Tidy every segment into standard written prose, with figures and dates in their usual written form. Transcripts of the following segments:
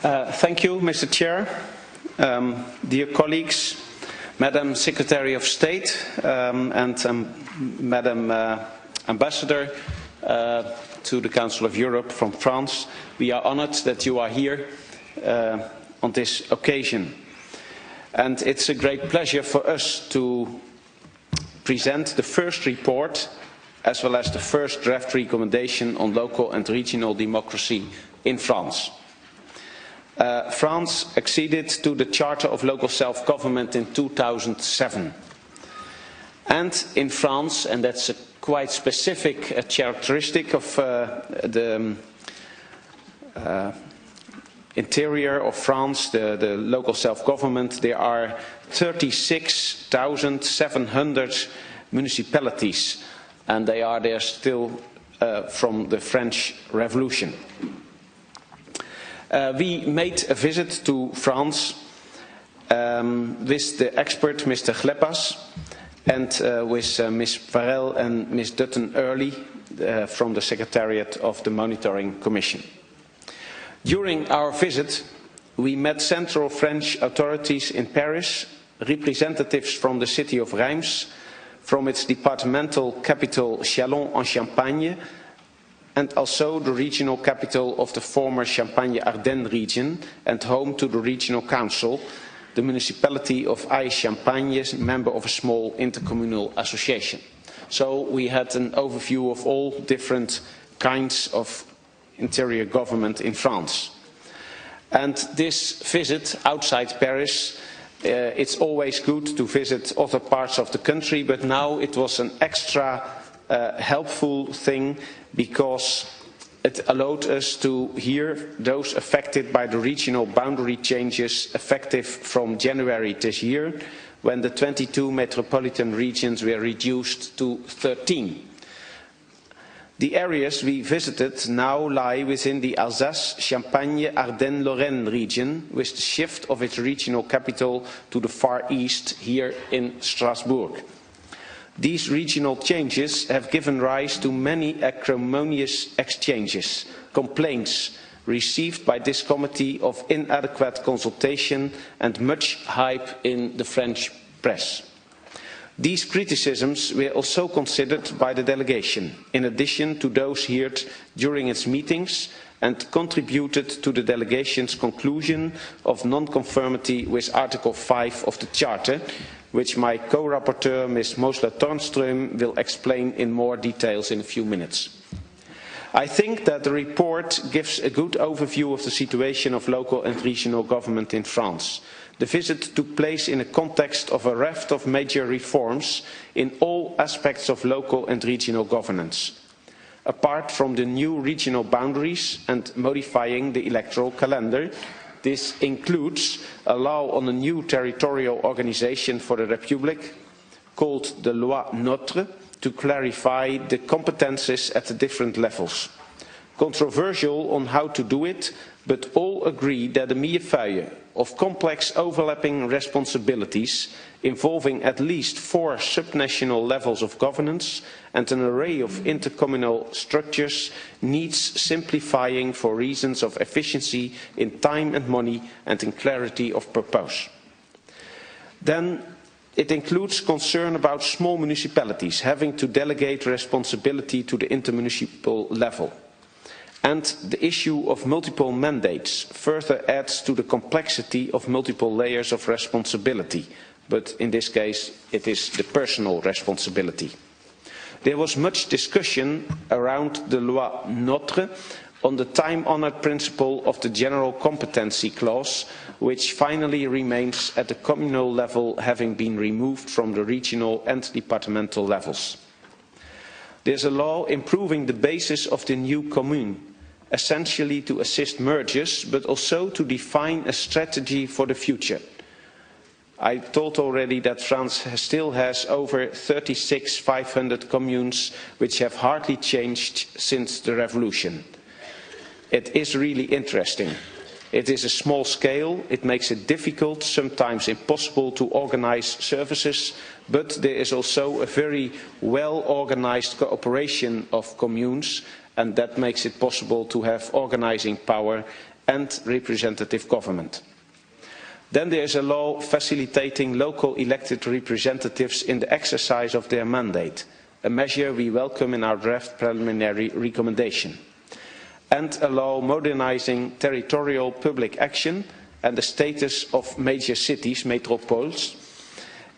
Thank you, Mr. Chair. Dear colleagues, Madam Secretary of State and Madam Ambassador to the Council of Europe from France, we are honored that you are here on this occasion. And it's a great pleasure for us to present the first report as well as the first draft recommendation on local and regional democracy in France. France acceded to the Charter of Local Self-Government in 2007. And in France, and that's a quite specific characteristic of the interior of France, the local self-government, there are 36,700 municipalities, and they are there still from the French Revolution. We made a visit to France with the expert Mr. Gleppas and with Ms. Farrell and Ms. Dutton-Early from the Secretariat of the Monitoring Commission. During our visit, we met central French authorities in Paris, representatives from the city of Reims, from its departmental capital Châlons-en-Champagne, and also the regional capital of the former Champagne-Ardenne region and home to the regional council, the municipality of Aix-Champagne, member of a small intercommunal association. So we had an overview of all different kinds of interior government in France. And this visit outside Paris, it's always good to visit other parts of the country, but now it was an extra helpful thing because it allowed us to hear those affected by the regional boundary changes effective from January this year, when the 22 metropolitan regions were reduced to 13. The areas we visited now lie within the Alsace, Champagne, Ardennes, Lorraine region, with the shift of its regional capital to the far east here in Strasbourg. These regional changes have given rise to many acrimonious exchanges, complaints received by this committee of inadequate consultation and much hype in the French press. These criticisms were also considered by the delegation, in addition to those heard during its meetings, and contributed to the delegation's conclusion of non-conformity with Article 5 of the Charter, which my co-rapporteur, Ms. Mosler-Tornström, will explain in more details in a few minutes. I think that the report gives a good overview of the situation of local and regional government in France. The visit took place in a context of a raft of major reforms in all aspects of local and regional governance. Apart from the new regional boundaries and modifying the electoral calendar, this includes a law on a new territorial organization for the Republic, called the Loi Notre, to clarify the competences at the different levels. Controversial on how to do it, but all agree that the millefeuille of complex overlapping responsibilities involving at least 4 subnational levels of governance and an array of intercommunal structures needs simplifying for reasons of efficiency in time and money and in clarity of purpose. Then it includes concern about small municipalities having to delegate responsibility to the intermunicipal level. And the issue of multiple mandates further adds to the complexity of multiple layers of responsibility, but in this case it is the personal responsibility. There was much discussion around the Loi Notre on the time-honoured principle of the general competency clause, which finally remains at the communal level, having been removed from the regional and departmental levels. There is a law improving the basis of the new commune, essentially to assist mergers, but also to define a strategy for the future. I told already that France still has over 36,500 communes which have hardly changed since the revolution. It is really interesting. It is a small scale, it makes it difficult, sometimes impossible to organize services, but there is also a very well-organized cooperation of communes, and that makes it possible to have organizing power and representative government. Then there is a law facilitating local elected representatives in the exercise of their mandate, a measure we welcome in our draft preliminary recommendation. And a law modernising territorial public action and the status of major cities, metropoles,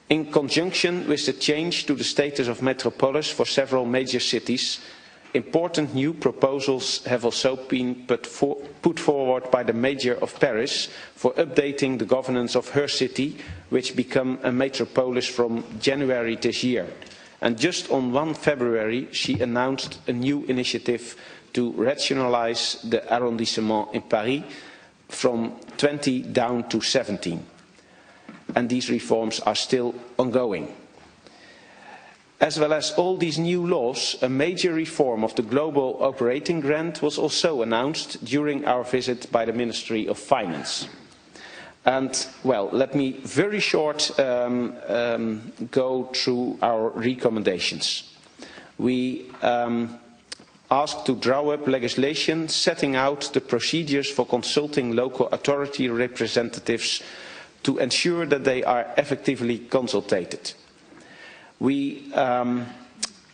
in conjunction with the change to the status of metropolis for several major cities. Important new proposals have also been put forward by the Mayor of Paris for updating the governance of her city, which became a metropolis from January this year. And just on 1 February, she announced a new initiative to rationalise the arrondissement in Paris from 20 down to 17. And these reforms are still ongoing. As well as all these new laws, a major reform of the Global Operating Grant was also announced during our visit by the Ministry of Finance. And, well, let me very short go through our recommendations. We asked to draw up legislation setting out the procedures for consulting local authority representatives to ensure that they are effectively consulted. We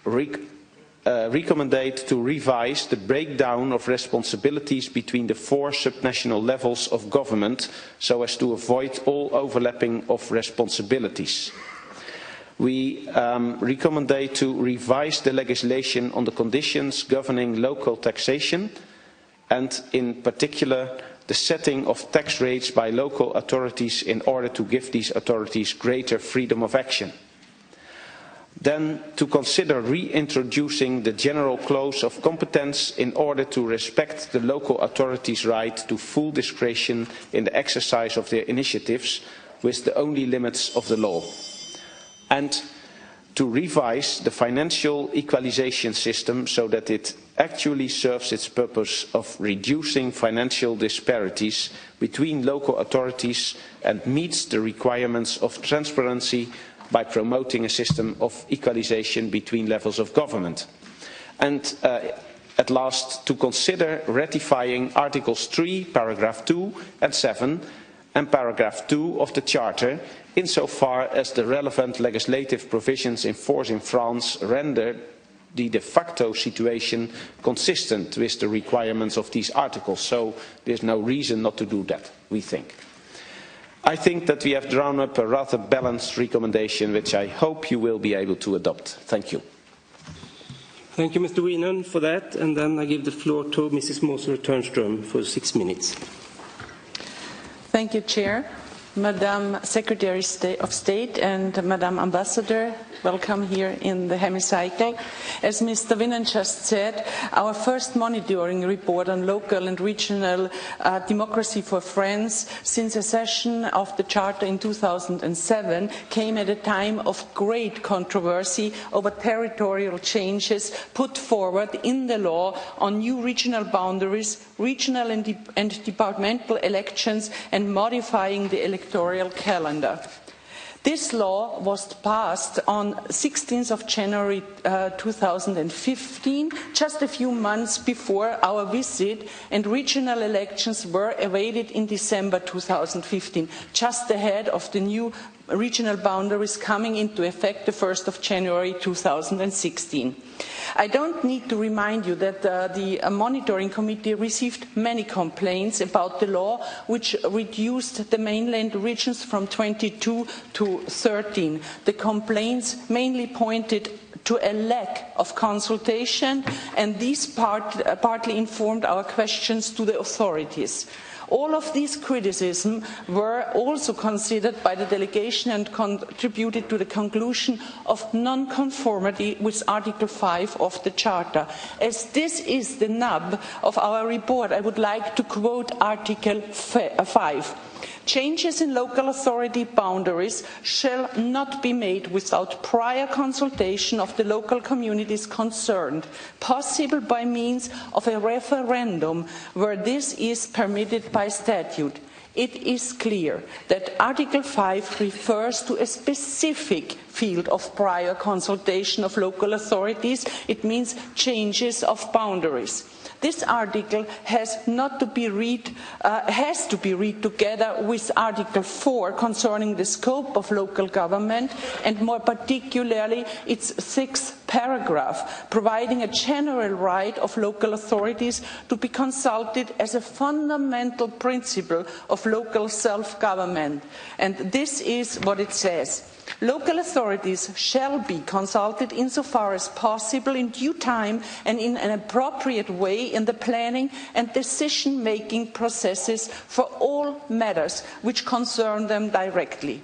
recommended to revise the breakdown of responsibilities between the 4 subnational levels of government so as to avoid all overlapping of responsibilities. We recommended to revise the legislation on the conditions governing local taxation and in particular the setting of tax rates by local authorities in order to give these authorities greater freedom of action. Then to consider reintroducing the general clause of competence in order to respect the local authorities' right to full discretion in the exercise of their initiatives with the only limits of the law. And to revise the financial equalization system so that it actually serves its purpose of reducing financial disparities between local authorities and meets the requirements of transparency by promoting a system of equalization between levels of government. And at last, to consider ratifying Articles 3, Paragraph 2 and 7 and Paragraph 2 of the Charter insofar as the relevant legislative provisions in force in France render the de facto situation consistent with the requirements of these articles. So there's no reason not to do that, we think. I think that we have drawn up a rather balanced recommendation which I hope you will be able to adopt. Thank you. Thank you, Mr. Wienen, for that. And then I give the floor to Mrs. Moser-Turnström for 6 minutes. Thank you, Chair. Madam Secretary of State and Madam Ambassador, welcome here in the hemicycle. As Mr. Wienen just said, our first monitoring report on local and regional democracy for France since accession of the Charter in 2007 came at a time of great controversy over territorial changes put forward in the law on new regional boundaries, regional and departmental elections, and modifying the electoral calendar. This law was passed on 16th of January 2015, just a few months before our visit, and regional elections were awaited in December 2015, just ahead of the new regional boundaries coming into effect the 1st of January 2016. I don't need to remind you that the monitoring committee received many complaints about the law, which reduced the mainland regions from 22 to 13. The complaints mainly pointed to a lack of consultation, and these partly informed our questions to the authorities. All of these criticisms were also considered by the delegation and contributed to the conclusion of non-conformity with Article 5 of the Charter. As this is the nub of our report, I would like to quote Article 5. Changes in local authority boundaries shall not be made without prior consultation of the local communities concerned, possible by means of a referendum where this is permitted by statute. it is clear that Article 5 refers to a specific field of prior consultation of local authorities. It means changes of boundaries. This article has to be read together with Article 4 concerning the scope of local government, and more particularly its 6th paragraph, providing a general right of local authorities to be consulted as a fundamental principle of local self-government. And this is what it says. Local authorities shall be consulted insofar as possible in due time and in an appropriate way in the planning and decision-making processes for all matters which concern them directly.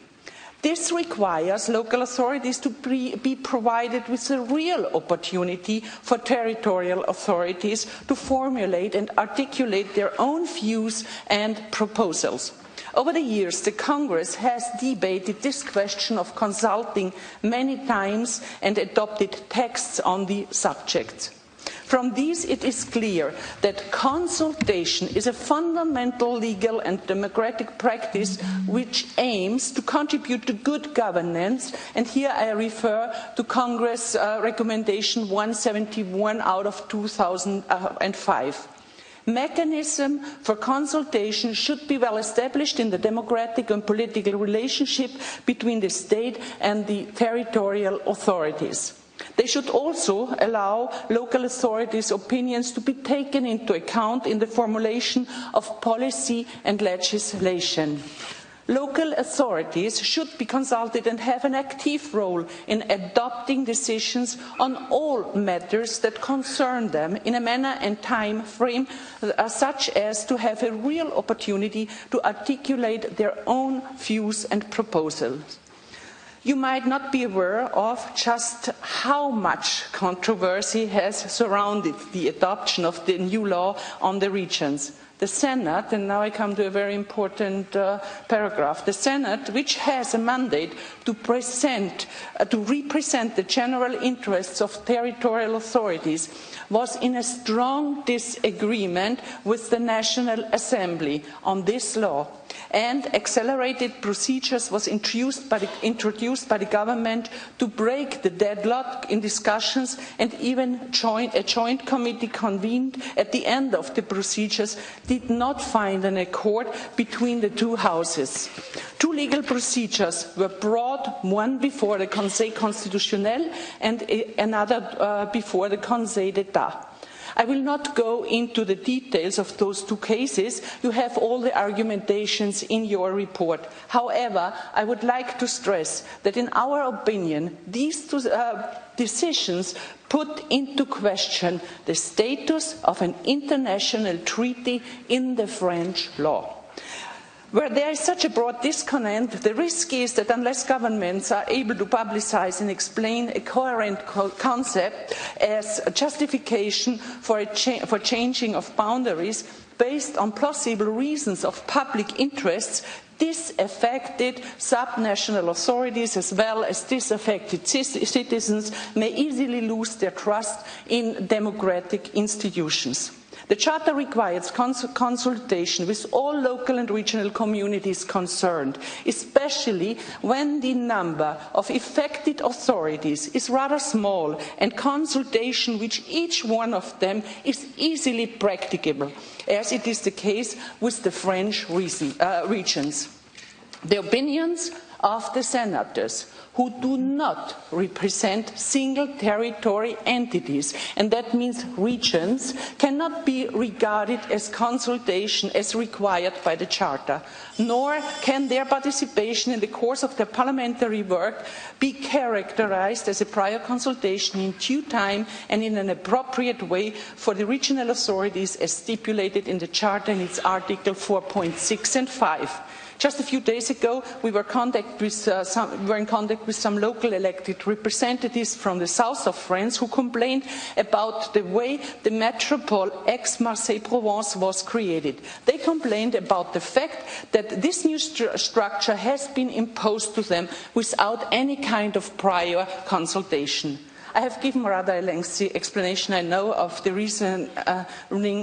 This requires local authorities to be provided with a real opportunity for territorial authorities to formulate and articulate their own views and proposals. Over the years, the Congress has debated this question of consulting many times and adopted texts on the subject. From these, it is clear that consultation is a fundamental legal and democratic practice which aims to contribute to good governance, and here I refer to Congress Recommendation 171 out of 2005. Mechanism for consultation should be well established in the democratic and political relationship between the state and the territorial authorities. They should also allow local authorities' opinions to be taken into account in the formulation of policy and legislation. Local authorities should be consulted and have an active role in adopting decisions on all matters that concern them in a manner and time frame such as to have a real opportunity to articulate their own views and proposals. You might not be aware of just how much controversy has surrounded the adoption of the new law on the regions. The Senate, and now I come to a very important paragraph, the Senate, which has a mandate to represent the general interests of territorial authorities, was in a strong disagreement with the National Assembly on this law, and accelerated procedures was introduced by the government to break the deadlock in discussions, and even a joint committee convened at the end of the procedures did not find an accord between the two houses. Two legal procedures were brought, one before the Conseil Constitutionnel and another before the Conseil d'État. I will not go into the details of those two cases. You have all the argumentations in your report. However, I would like to stress that in our opinion, these two decisions put into question the status of an international treaty in the French law. Where there is such a broad disconnect, the risk is that unless governments are able to publicize and explain a coherent concept as a justification for changing of boundaries based on plausible reasons of public interests, disaffected subnational authorities as well as disaffected citizens may easily lose their trust in democratic institutions. The Charter requires consultation with all local and regional communities concerned, especially when the number of affected authorities is rather small and consultation with each one of them is easily practicable, as it is the case with the French regions. The opinions of the senators who do not represent single territory entities, and that means regions, cannot be regarded as consultation as required by the Charter, nor can their participation in the course of their parliamentary work be characterized as a prior consultation in due time and in an appropriate way for the regional authorities as stipulated in the Charter in its Article 4.6 and 5. Just a few days ago, we were in contact with some local elected representatives from the south of France who complained about the way the metropole Aix-Marseille-Provence was created. They complained about the fact that this new structure has been imposed to them without any kind of prior consultation. I have given rather a lengthy explanation, I know, of the reasoning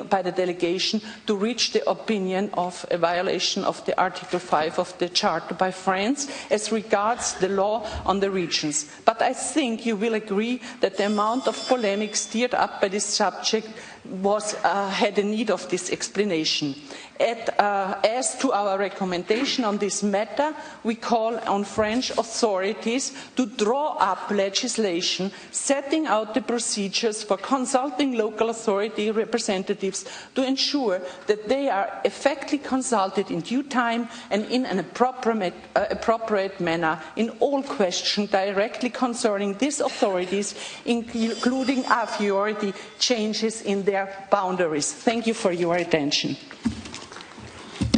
by the delegation to reach the opinion of a violation of the Article 5 of the Charter by France as regards the law on the regions. But I think you will agree that the amount of polemic stirred up by this subject had a need of this explanation. As to our recommendation on this matter, we call on French authorities to draw up legislation setting out the procedures for consulting local authority representatives to ensure that they are effectively consulted in due time and in an appropriate manner in all questions directly concerning these authorities, including a priori changes in their boundaries. Thank you for your attention.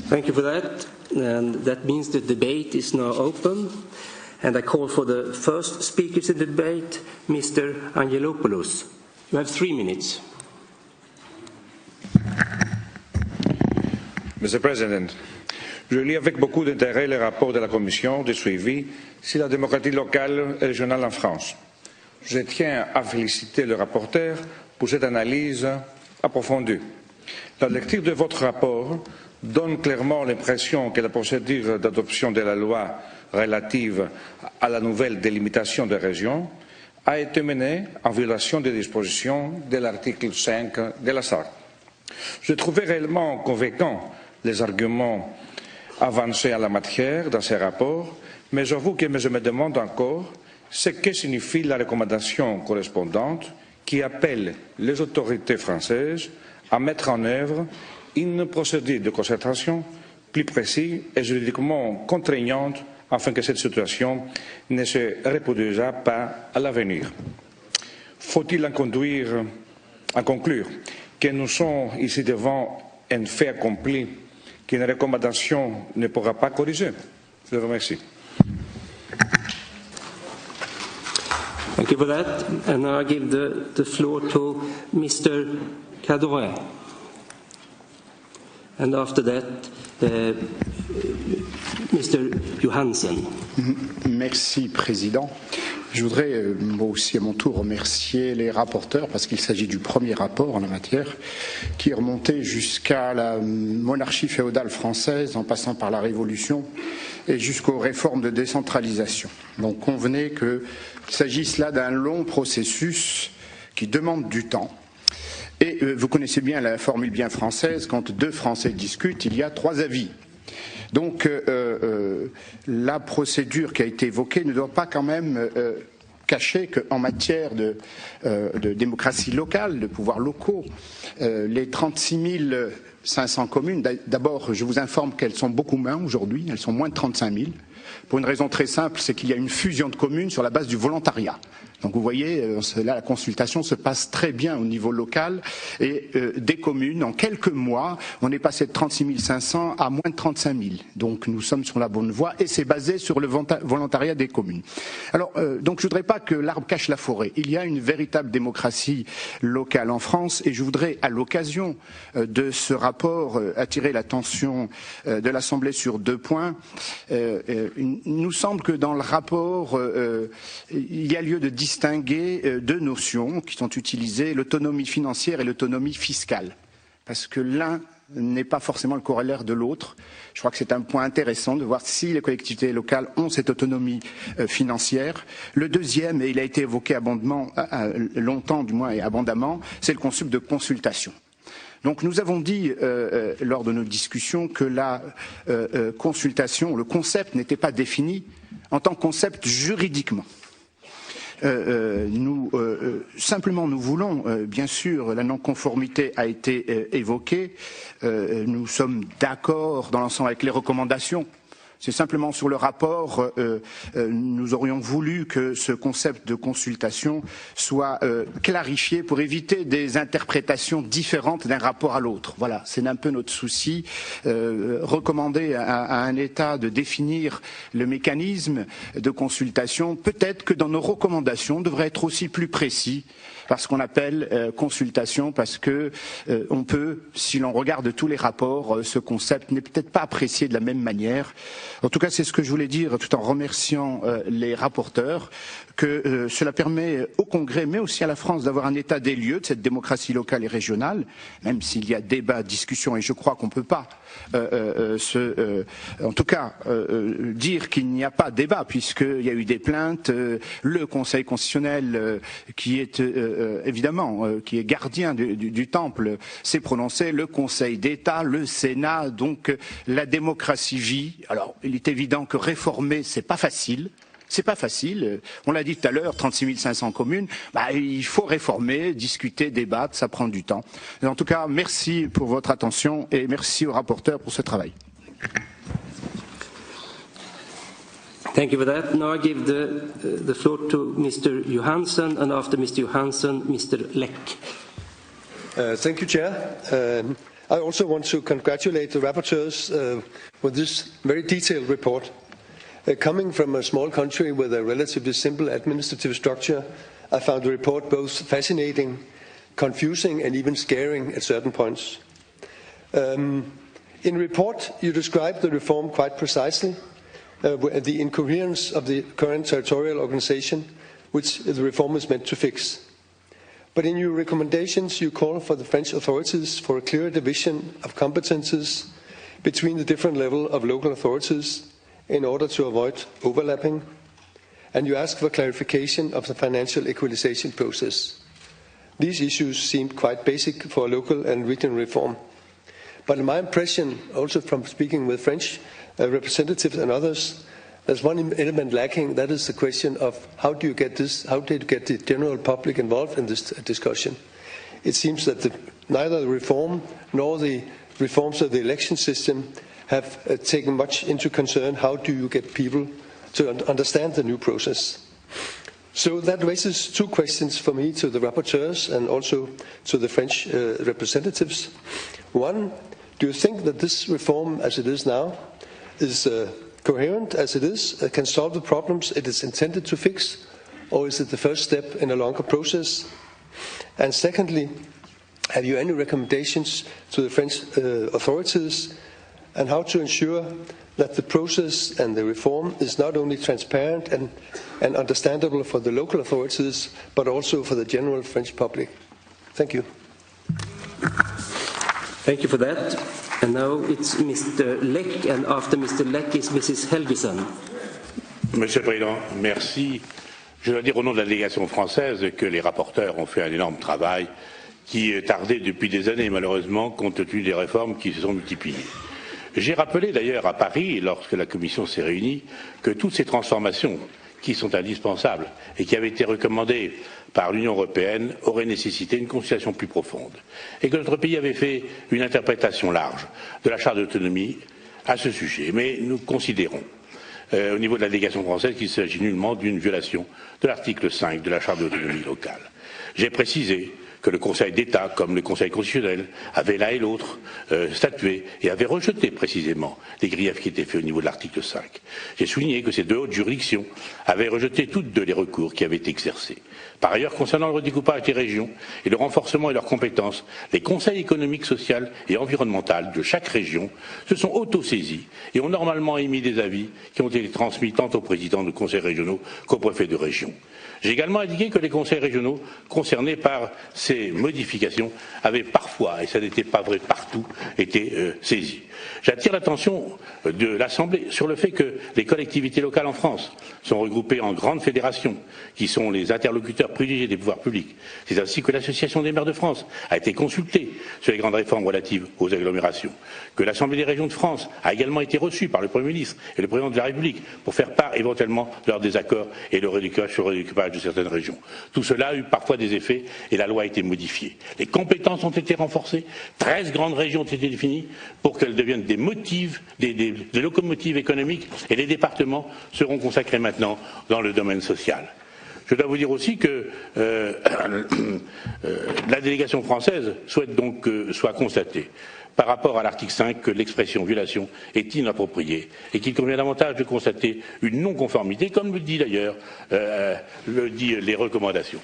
Thank you for that. And that means the debate is now open. And I call for the first speakers in the debate, Mr. Angelopoulos. You have 3 minutes. Mr. President, je lis avec beaucoup d'intérêt le rapport de la Commission de suivi sur la démocratie locale et régionale en France. Je tiens à féliciter le rapporteur pour cette analyse approfondie. La lecture de votre rapport donne clairement l'impression que la procédure d'adoption de la loi relative à la nouvelle délimitation des régions a été menée en violation des dispositions de l'article 5 de la Charte. Je trouvais réellement convaincants les arguments avancés en la matière dans ce rapport, mais j'avoue que je me demande encore ce que signifie la recommandation correspondante qui appelle les autorités françaises à mettre en œuvre une procédure de concertation plus précise et juridiquement contraignante afin que cette situation ne se reproduise pas à l'avenir. Faut-il en conclure que nous sommes ici devant un fait accompli qu'une recommandation ne pourra pas corriger? Je vous remercie. Thank you for that. And now I give the floor to Mr. Cadoré. And after that, Mr. Johansen. Merci, Président. Je voudrais moi aussi à mon tour remercier les rapporteurs parce qu'il s'agit du premier rapport en la matière qui est remonté jusqu'à la monarchie féodale française en passant par la Révolution et jusqu'aux réformes de décentralisation. Donc convenez qu'il s'agisse là d'un long processus qui demande du temps. Et vous connaissez bien la formule bien française, quand 2 Français discutent, il y a 3 avis. Donc la procédure qui a été évoquée ne doit pas quand même cacher qu'en matière de démocratie locale, de pouvoirs locaux, les 36 500 communes, d'abord je vous informe qu'elles sont beaucoup moins aujourd'hui, elles sont moins de 35 000, pour une raison très simple, c'est qu'il y a une fusion de communes sur la base du volontariat. Donc vous voyez, là la consultation se passe très bien au niveau local et des communes, en quelques mois, on est passé de 36 500 à moins de 35 000. Donc nous sommes sur la bonne voie et c'est basé sur le volontariat des communes. Alors, donc je ne voudrais pas que l'arbre cache la forêt. Il y a une véritable démocratie locale en France et je voudrais, à l'occasion de ce rapport, attirer l'attention de l'Assemblée sur 2 points. Il nous semble que dans le rapport, il y a lieu de distinguer 2 notions qui sont utilisées, l'autonomie financière et l'autonomie fiscale. Parce que l'un n'est pas forcément le corollaire de l'autre. Je crois que c'est un point intéressant de voir si les collectivités locales ont cette autonomie financière. Le deuxième, et il a été évoqué abondamment, longtemps du moins et abondamment, c'est le concept de consultation. Donc nous avons dit lors de nos discussions que la consultation, le concept n'était pas défini en tant que concept juridiquement. Simplement nous voulons, bien sûr, la non-conformité a été évoquée, nous sommes d'accord dans l'ensemble avec les recommandations. C'est simplement sur le rapport, nous aurions voulu que ce concept de consultation soit clarifié pour éviter des interprétations différentes d'un rapport à l'autre. Voilà, c'est un peu notre souci. Recommander à un État de définir le mécanisme de consultation, peut-être que dans nos recommandations, on devrait être aussi plus précis par ce qu'on appelle consultation, parce que on peut, si l'on regarde tous les rapports, ce concept n'est peut-être pas apprécié de la même manière. En tout cas, c'est ce que je voulais dire tout en remerciant les rapporteurs, que cela permet au Congrès, mais aussi à la France, d'avoir un état des lieux de cette démocratie locale et régionale, même s'il y a débat, discussion, et je crois qu'on ne peut pas en tout cas dire qu'il n'y a pas de débat, puisqu'il y a eu des plaintes, le Conseil constitutionnel qui est évidemment qui est gardien du temple s'est prononcé, le Conseil d'État, le Sénat, donc la démocratie vit. Alors il est évident que réformer c'est pas facile. C'est pas facile. On l'a dit tout à l'heure, 36 500 communes. Il faut réformer, discuter, débattre, ça prend du temps. Et en tout cas, merci pour votre attention et merci aux rapporteurs pour ce travail. Thank you for that. Now I give the floor to Mr. Johansson, and after Mr. Johansson, Mr. Leck. Thank you, Chair. I also want to congratulate the rapporteurs with this very detailed report. Coming from a small country with a relatively simple administrative structure, I found the report both fascinating, confusing, and even scaring at certain points. In the report, you describe the reform quite precisely, the incoherence of the current territorial organization, which the reform is meant to fix. But in your recommendations, you call for the French authorities for a clear division of competences between the different levels of local authorities in order to avoid overlapping, and you ask for clarification of the financial equalization process. These issues seem quite basic for local and regional reform. But in my impression, also from speaking with French representatives and others, there's one element lacking, that is the question of how do you get the general public involved in this discussion? It seems that neither the reform nor the reforms of the election system have taken much into concern how do you get people to understand the new process. So that raises two questions for me to the rapporteurs and also to the French representatives. One, do you think that this reform as it is now is coherent as it is, can solve the problems it is intended to fix, or is it the first step in a longer process? And secondly, have you any recommendations to the French authorities and how to ensure that the process and the reform is not only transparent and understandable for the local authorities, but also for the general French public? Thank you. Thank you for that. And now it's Mr. Leck, and after Mr. Leck is Mrs. Helgeson. Monsieur le Président, merci. Je dois dire au nom de la délégation française que les rapporteurs ont fait un énorme travail qui tardait depuis des années, malheureusement, compte tenu des réformes qui se sont multipliées. J'ai rappelé d'ailleurs à Paris, lorsque la Commission s'est réunie, que toutes ces transformations qui sont indispensables et qui avaient été recommandées par l'Union européenne auraient nécessité une consultation plus profonde et que notre pays avait fait une interprétation large de la Charte d'autonomie à ce sujet. Mais nous considérons, au niveau de la délégation française, qu'il s'agit nullement d'une violation de l'article 5 de la Charte d'autonomie locale. J'ai précisé que le Conseil d'État, comme le Conseil constitutionnel, avait l'un et l'autre statué et avait rejeté précisément les griefs qui étaient faits au niveau de l'article 5. J'ai souligné que ces deux hautes juridictions avaient rejeté toutes deux les recours qui avaient été exercés. Par ailleurs, concernant le redécoupage des régions et le renforcement de leurs compétences, les conseils économiques, sociaux et environnementaux de chaque région se sont autosaisis et ont normalement émis des avis qui ont été transmis tant aux présidents de conseils régionaux qu'aux préfets de région. J'ai également indiqué que les conseils régionaux concernés par ces modifications avaient parfois, et ça n'était pas vrai partout, été saisis. J'attire l'attention de l'Assemblée sur le fait que les collectivités locales en France sont regroupées en grandes fédérations qui sont les interlocuteurs privilégiés des pouvoirs publics. C'est ainsi que l'Association des maires de France a été consultée sur les grandes réformes relatives aux agglomérations, que l'Assemblée des régions de France a également été reçue par le Premier ministre et le Président de la République pour faire part éventuellement de leurs désaccords et le redécoupage sur le redécoupage de certaines régions. Tout cela a eu parfois des effets et la loi a été modifiée. Les compétences ont été renforcées, 13 grandes régions ont été définies pour qu'elles deviennent des locomotives économiques et les départements seront consacrés maintenant dans le domaine social. Je dois vous dire aussi que la délégation française souhaite donc que soit constaté par rapport à l'article 5 que l'expression violation est inappropriée et qu'il convient davantage de constater une non-conformité, comme le dit d'ailleurs les recommandations.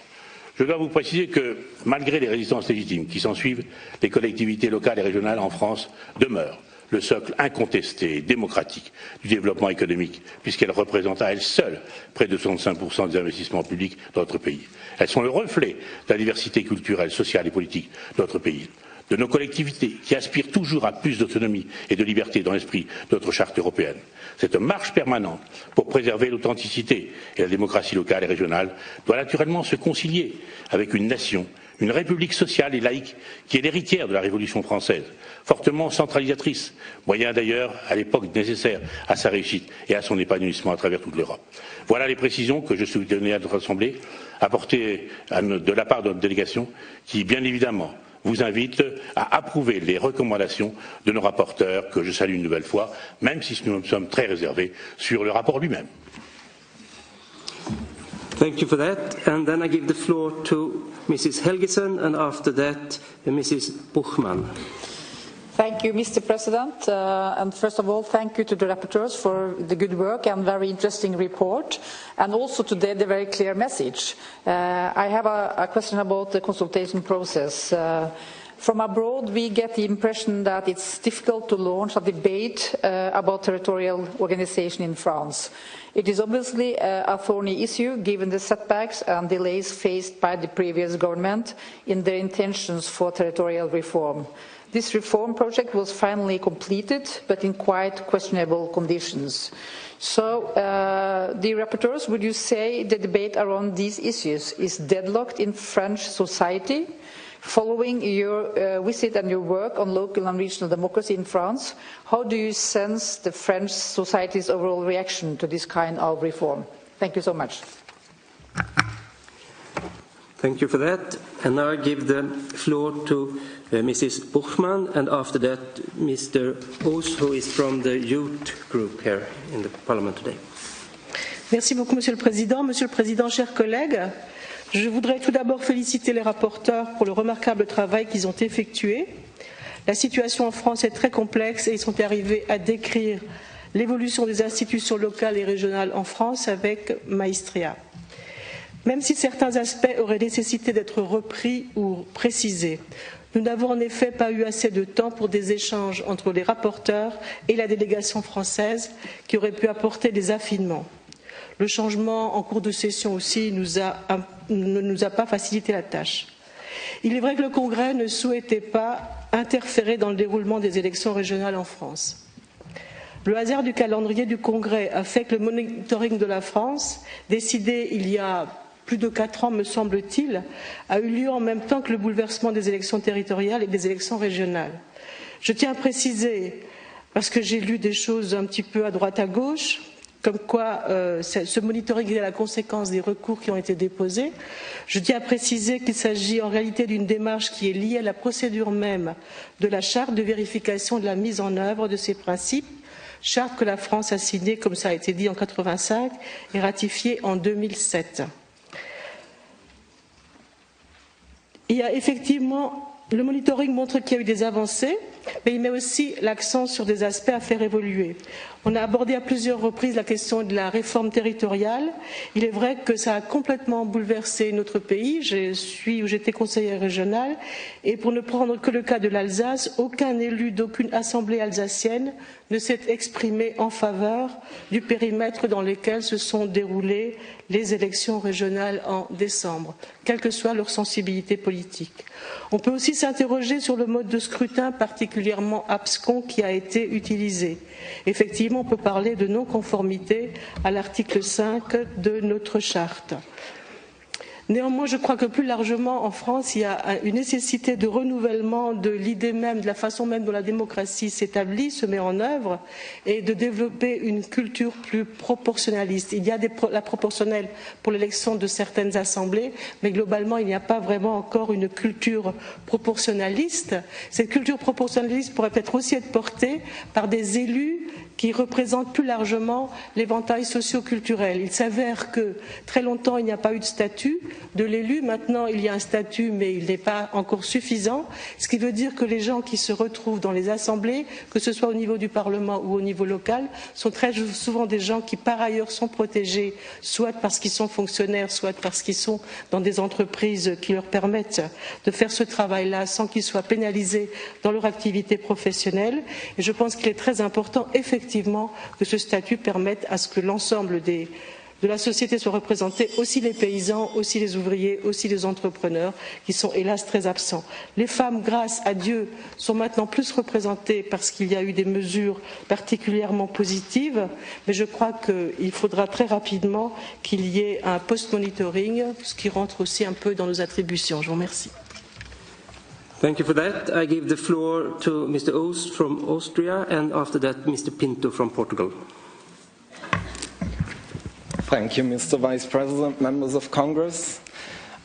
Je dois vous préciser que, malgré les résistances légitimes qui s'ensuivent, les collectivités locales et régionales en France demeurent le socle incontesté et démocratique du développement économique, puisqu'elles représentent à elles seules près de 65% des investissements publics dans notre pays. Elles sont le reflet de la diversité culturelle, sociale et politique de notre pays, de nos collectivités qui aspirent toujours à plus d'autonomie et de liberté dans l'esprit de notre charte européenne. Cette marche permanente pour préserver l'authenticité et la démocratie locale et régionale doit naturellement se concilier avec une nation, une république sociale et laïque qui est l'héritière de la Révolution française, fortement centralisatrice, moyen d'ailleurs à l'époque nécessaire à sa réussite et à son épanouissement à travers toute l'Europe. Voilà les précisions que je souhaite donner à notre Assemblée, apportées de la part de notre délégation, qui bien évidemment vous invite à approuver les recommandations de nos rapporteurs, que je salue une nouvelle fois, même si nous sommes très réservés sur le rapport lui-même. Thank you for that. And then I give the floor to Mrs. Helgesen, and after that, Mrs. Buchmann. Thank you, Mr. President. And first of all, thank you to the rapporteurs for the good work and very interesting report, and also today the very clear message. I have a question about the consultation process. From abroad, we get the impression that it's difficult to launch a debate about territorial organization in France. It is obviously a thorny issue given the setbacks and delays faced by the previous government in their intentions for territorial reform. This reform project was finally completed, but in quite questionable conditions. So, dear rapporteurs, would you say the debate around these issues is deadlocked in French society? Following your visit and your work on local and regional democracy in France, how do you sense the French society's overall reaction to this kind of reform? Thank you so much. Thank you for that. And now I give the floor to Mrs. Buchmann, and after that, Mr. Oos, who is from the youth group here in the Parliament today. Merci beaucoup, Monsieur le Président. Monsieur le Président, chers collègues, je voudrais tout d'abord féliciter les rapporteurs pour le remarquable travail qu'ils ont effectué. La situation en France est très complexe et ils sont arrivés à décrire l'évolution des institutions locales et régionales en France avec maestria. Même si certains aspects auraient nécessité d'être repris ou précisés, nous n'avons en effet pas eu assez de temps pour des échanges entre les rapporteurs et la délégation française qui auraient pu apporter des affinements. Le changement en cours de session aussi ne nous a pas facilité la tâche. Il est vrai que le Congrès ne souhaitait pas interférer dans le déroulement des élections régionales en France. Le hasard du calendrier du Congrès a fait que le monitoring de la France, décidé il y a plus de 4 ans, me semble-t-il, a eu lieu en même temps que le bouleversement des élections territoriales et des élections régionales. Je tiens à préciser, parce que j'ai lu des choses un petit peu à droite à gauche, comme quoi ce monitoring est la conséquence des recours qui ont été déposés. Je tiens à préciser qu'il s'agit en réalité d'une démarche qui est liée à la procédure même de la charte de vérification de la mise en œuvre de ces principes, charte que la France a signée, comme ça a été dit, en 1985 et ratifiée en 2007. Il y a effectivement, le monitoring montre qu'il y a eu des avancées, mais il met aussi l'accent sur des aspects à faire évoluer. On a abordé à plusieurs reprises la question de la réforme territoriale. Il est vrai que ça a complètement bouleversé notre pays. J'étais conseillère régionale, et pour ne prendre que le cas de l'Alsace, aucun élu d'aucune assemblée alsacienne ne s'est exprimé en faveur du périmètre dans lequel se sont déroulées les élections régionales en décembre, quelle que soit leur sensibilité politique. On peut aussi s'interroger sur le mode de scrutin particulièrement abscon qui a été utilisé. Effectivement, on peut parler de non-conformité à l'article 5 de notre charte. Néanmoins, je crois que plus largement en France, il y a une nécessité de renouvellement de l'idée même, de la façon même dont la démocratie s'établit, se met en œuvre, et de développer une culture plus proportionnaliste. Il y a la proportionnelle pour l'élection de certaines assemblées, mais globalement, il n'y a pas vraiment encore une culture proportionnaliste. Cette culture proportionnaliste pourrait peut-être aussi être portée par des élus qui représente plus largement l'éventail socio-culturel. Il s'avère que très longtemps il n'y a pas eu de statut de l'élu, maintenant il y a un statut mais il n'est pas encore suffisant, ce qui veut dire que les gens qui se retrouvent dans les assemblées, que ce soit au niveau du Parlement ou au niveau local, sont très souvent des gens qui par ailleurs sont protégés, soit parce qu'ils sont fonctionnaires, soit parce qu'ils sont dans des entreprises qui leur permettent de faire ce travail-là sans qu'ils soient pénalisés dans leur activité professionnelle. Et je pense qu'il est très important, effectivement, que ce statut permette à ce que l'ensemble de la société soit représenté, aussi les paysans, aussi les ouvriers, aussi les entrepreneurs, qui sont hélas très absents. Les femmes, grâce à Dieu, sont maintenant plus représentées parce qu'il y a eu des mesures particulièrement positives, mais je crois qu'il faudra très rapidement qu'il y ait un post-monitoring, ce qui rentre aussi un peu dans nos attributions. Je vous remercie. Thank you for that. I give the floor to Mr. Oost from Austria, and after that, Mr. Pinto from Portugal. Thank you, Mr. Vice President, members of Congress.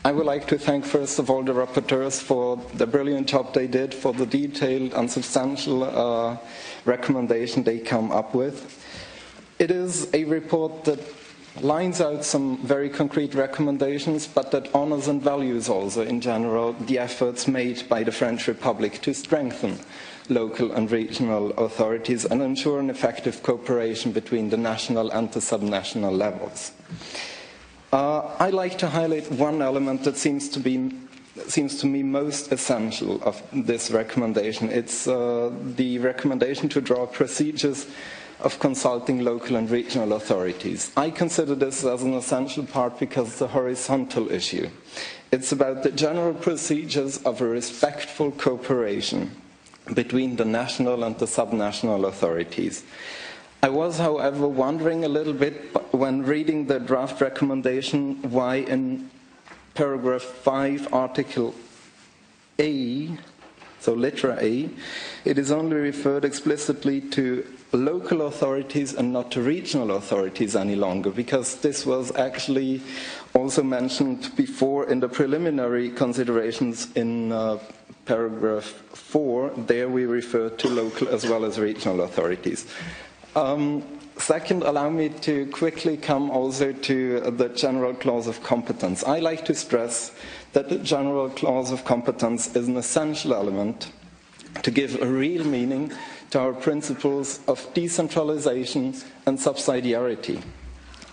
I would like to thank, first of all, the rapporteurs for the brilliant job they did, for the detailed and substantial recommendation they come up with. It is a report that lines out some very concrete recommendations, but that honors and values also, in general, the efforts made by the French Republic to strengthen local and regional authorities and ensure an effective cooperation between the national and the subnational levels. I'd like to highlight one element that seems to me most essential of this recommendation. It's the recommendation to draw procedures of consulting local and regional authorities. I consider this as an essential part because it's a horizontal issue. It's about the general procedures of a respectful cooperation between the national and the subnational authorities. I was, however, wondering a little bit when reading the draft recommendation why in paragraph 5, article A, so letter A, it is only referred explicitly to local authorities and not to regional authorities any longer, because this was actually also mentioned before in the preliminary considerations in paragraph 4. There we refer to local as well as regional authorities. Second, allow me to quickly come also to the general clause of competence. I like to stress that the general clause of competence is an essential element to give a real meaning to our principles of decentralization and subsidiarity.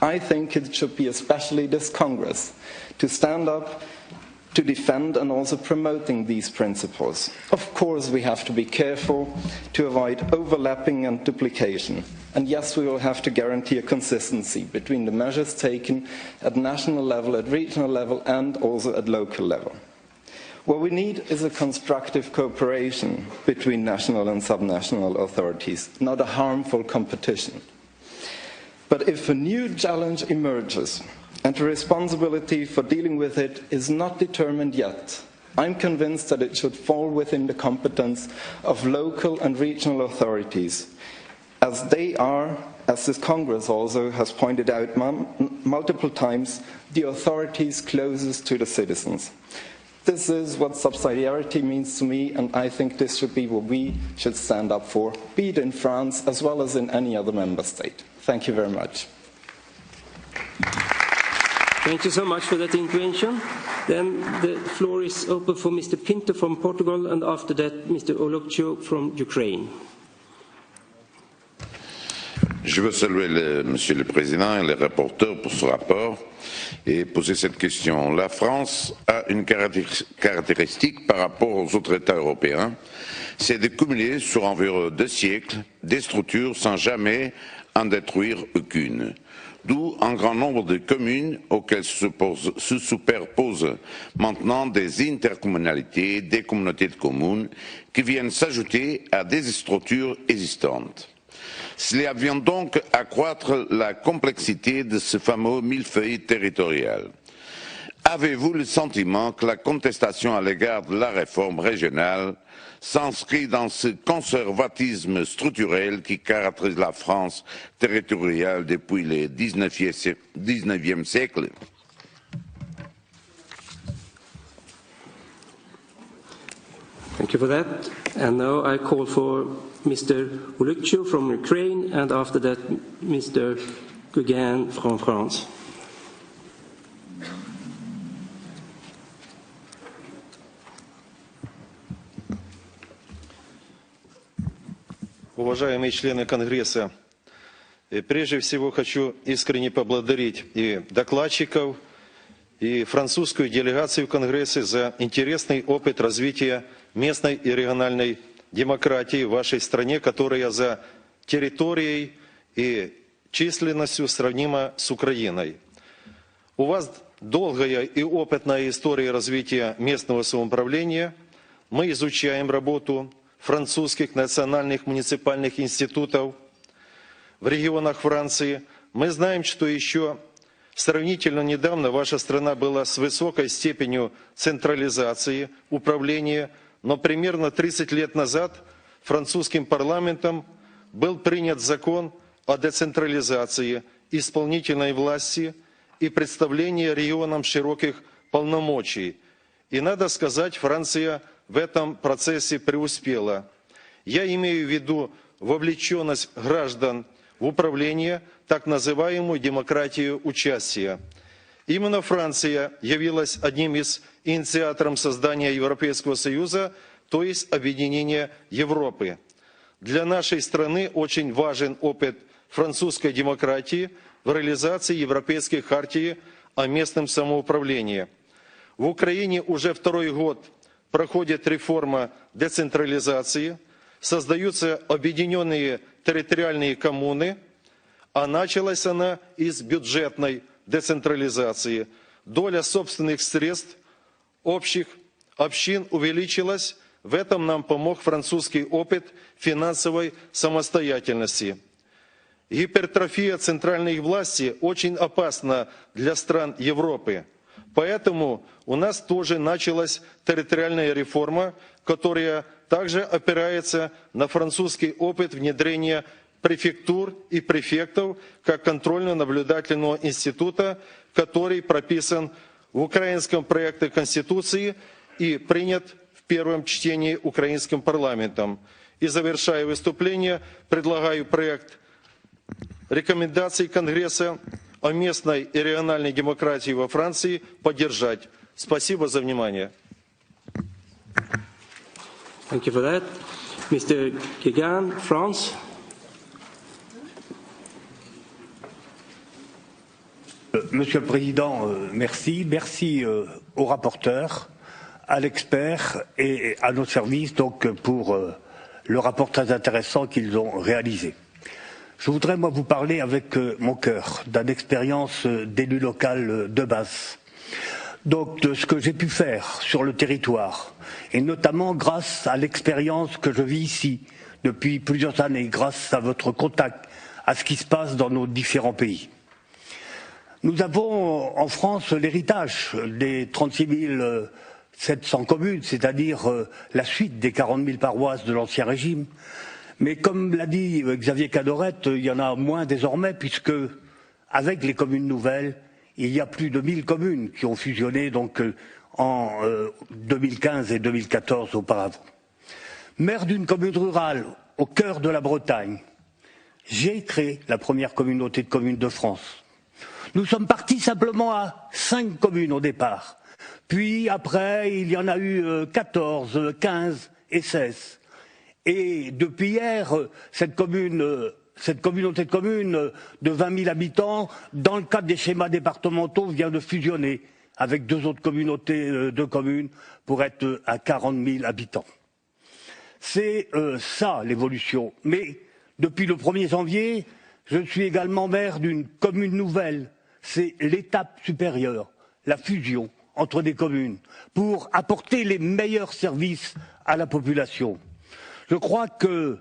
I think it should be especially this Congress to stand up to defend and also promoting these principles. Of course, we have to be careful to avoid overlapping and duplication. And yes, we will have to guarantee a consistency between the measures taken at national level, at regional level, and also at local level. What we need is a constructive cooperation between national and subnational authorities, not a harmful competition. But if a new challenge emerges, and the responsibility for dealing with it is not determined yet, I'm convinced that it should fall within the competence of local and regional authorities, as they are, as this Congress also has pointed out multiple times, the authorities closest to the citizens. This is what subsidiarity means to me, and I think this should be what we should stand up for, be it in France as well as in any other member state. Thank you very much. Thank you so much for that intervention. Then the floor is open for Mr. Pinto from Portugal, and after that, Mr. Olokcho from Ukraine. Je veux saluer Monsieur le Président et les rapporteurs pour ce rapport et poser cette question. La France a une caractéristique par rapport aux autres États européens, c'est de cumuler sur environ 2 siècles des structures sans jamais en détruire aucune. D'où un grand nombre de communes auxquelles se superposent maintenant des intercommunalités, des communautés de communes qui viennent s'ajouter à des structures existantes. Cela vient donc accroître la complexité de ce fameux millefeuille territorial. Avez-vous le sentiment que la contestation à l'égard de la réforme régionale s'inscrit dans ce conservatisme structurel qui caractérise la France territoriale depuis le XIXe siècle? Thank you for that. And now I call for Mr. Ulukchu from Ukraine, and after that, Mr. Guégan from France. Уважаемые члены Конгресса, прежде всего хочу искренне поблагодарить и докладчиков, и французскую делегацию Конгресса за интересный опыт развития местной и региональной демократии в вашей стране, которая за территорией и численностью сравнима с Украиной. У вас долгая и опытная история развития местного самоуправления. Мы изучаем работу французских национальных муниципальных институтов в регионах Франции. Мы знаем, что еще сравнительно недавно ваша страна была с высокой степенью централизации управления, но примерно 30 лет назад французским парламентом был принят закон о децентрализации исполнительной власти и представлении регионам широких полномочий. И надо сказать, Франция в этом процессе преуспела. Я имею в виду вовлеченность граждан в управление, так называемую демократию участия. Именно Франция явилась одним из инициаторов создания Европейского Союза, то есть объединения Европы. Для нашей страны очень важен опыт французской демократии в реализации Европейской хартии о местном самоуправлении. В Украине уже второй год проходит реформа децентрализации, создаются объединенные территориальные коммуны, а началась она из бюджетной децентрализации. Доля собственных средств общих общин увеличилась, в этом нам помог французский опыт финансовой самостоятельности. Гипертрофия центральной власти очень опасна для стран Европы. Поэтому у нас тоже началась территориальная реформа, которая также опирается на французский опыт внедрения префектур и префектов как контрольно-наблюдательного института, который прописан в украинском проекте Конституции и принят в первом чтении украинским парламентом. И завершая выступление, предлагаю проект рекомендаций Конгресса о местной и региональной демократии во Франции поддержать. Спасибо за внимание. Thank you for that. Mr. Guégan, France. Monsieur le Président, merci. Merci au rapporteur, à l'expert et à nos services donc, pour le rapport très intéressant qu'ils ont réalisé. Je voudrais, moi, vous parler avec mon cœur d'une expérience d'élu local de base. Donc, de ce que j'ai pu faire sur le territoire, et notamment grâce à l'expérience que je vis ici depuis plusieurs années, grâce à votre contact, à ce qui se passe dans nos différents pays. Nous avons en France l'héritage des 36 700 communes, c'est-à-dire la suite des 40 000 paroisses de l'Ancien Régime. Mais comme l'a dit Xavier Cadorette, il y en a moins désormais puisque, avec les communes nouvelles, il y a plus de 1000 communes qui ont fusionné donc en 2015 et 2014 auparavant. Maire d'une commune rurale au cœur de la Bretagne, j'ai créé la première communauté de communes de France. Nous sommes partis simplement à 5 communes au départ. Puis après, il y en a eu 14, 15 et 16. Et depuis hier, cette communauté de communes de 20 000 habitants, dans le cadre des schémas départementaux, vient de fusionner avec 2 autres communautés de communes pour être à 40 000 habitants. C'est ça l'évolution. Mais depuis le 1er janvier, je suis également maire d'une commune nouvelle. C'est l'étape supérieure, la fusion entre des communes, pour apporter les meilleurs services à la population. Je crois que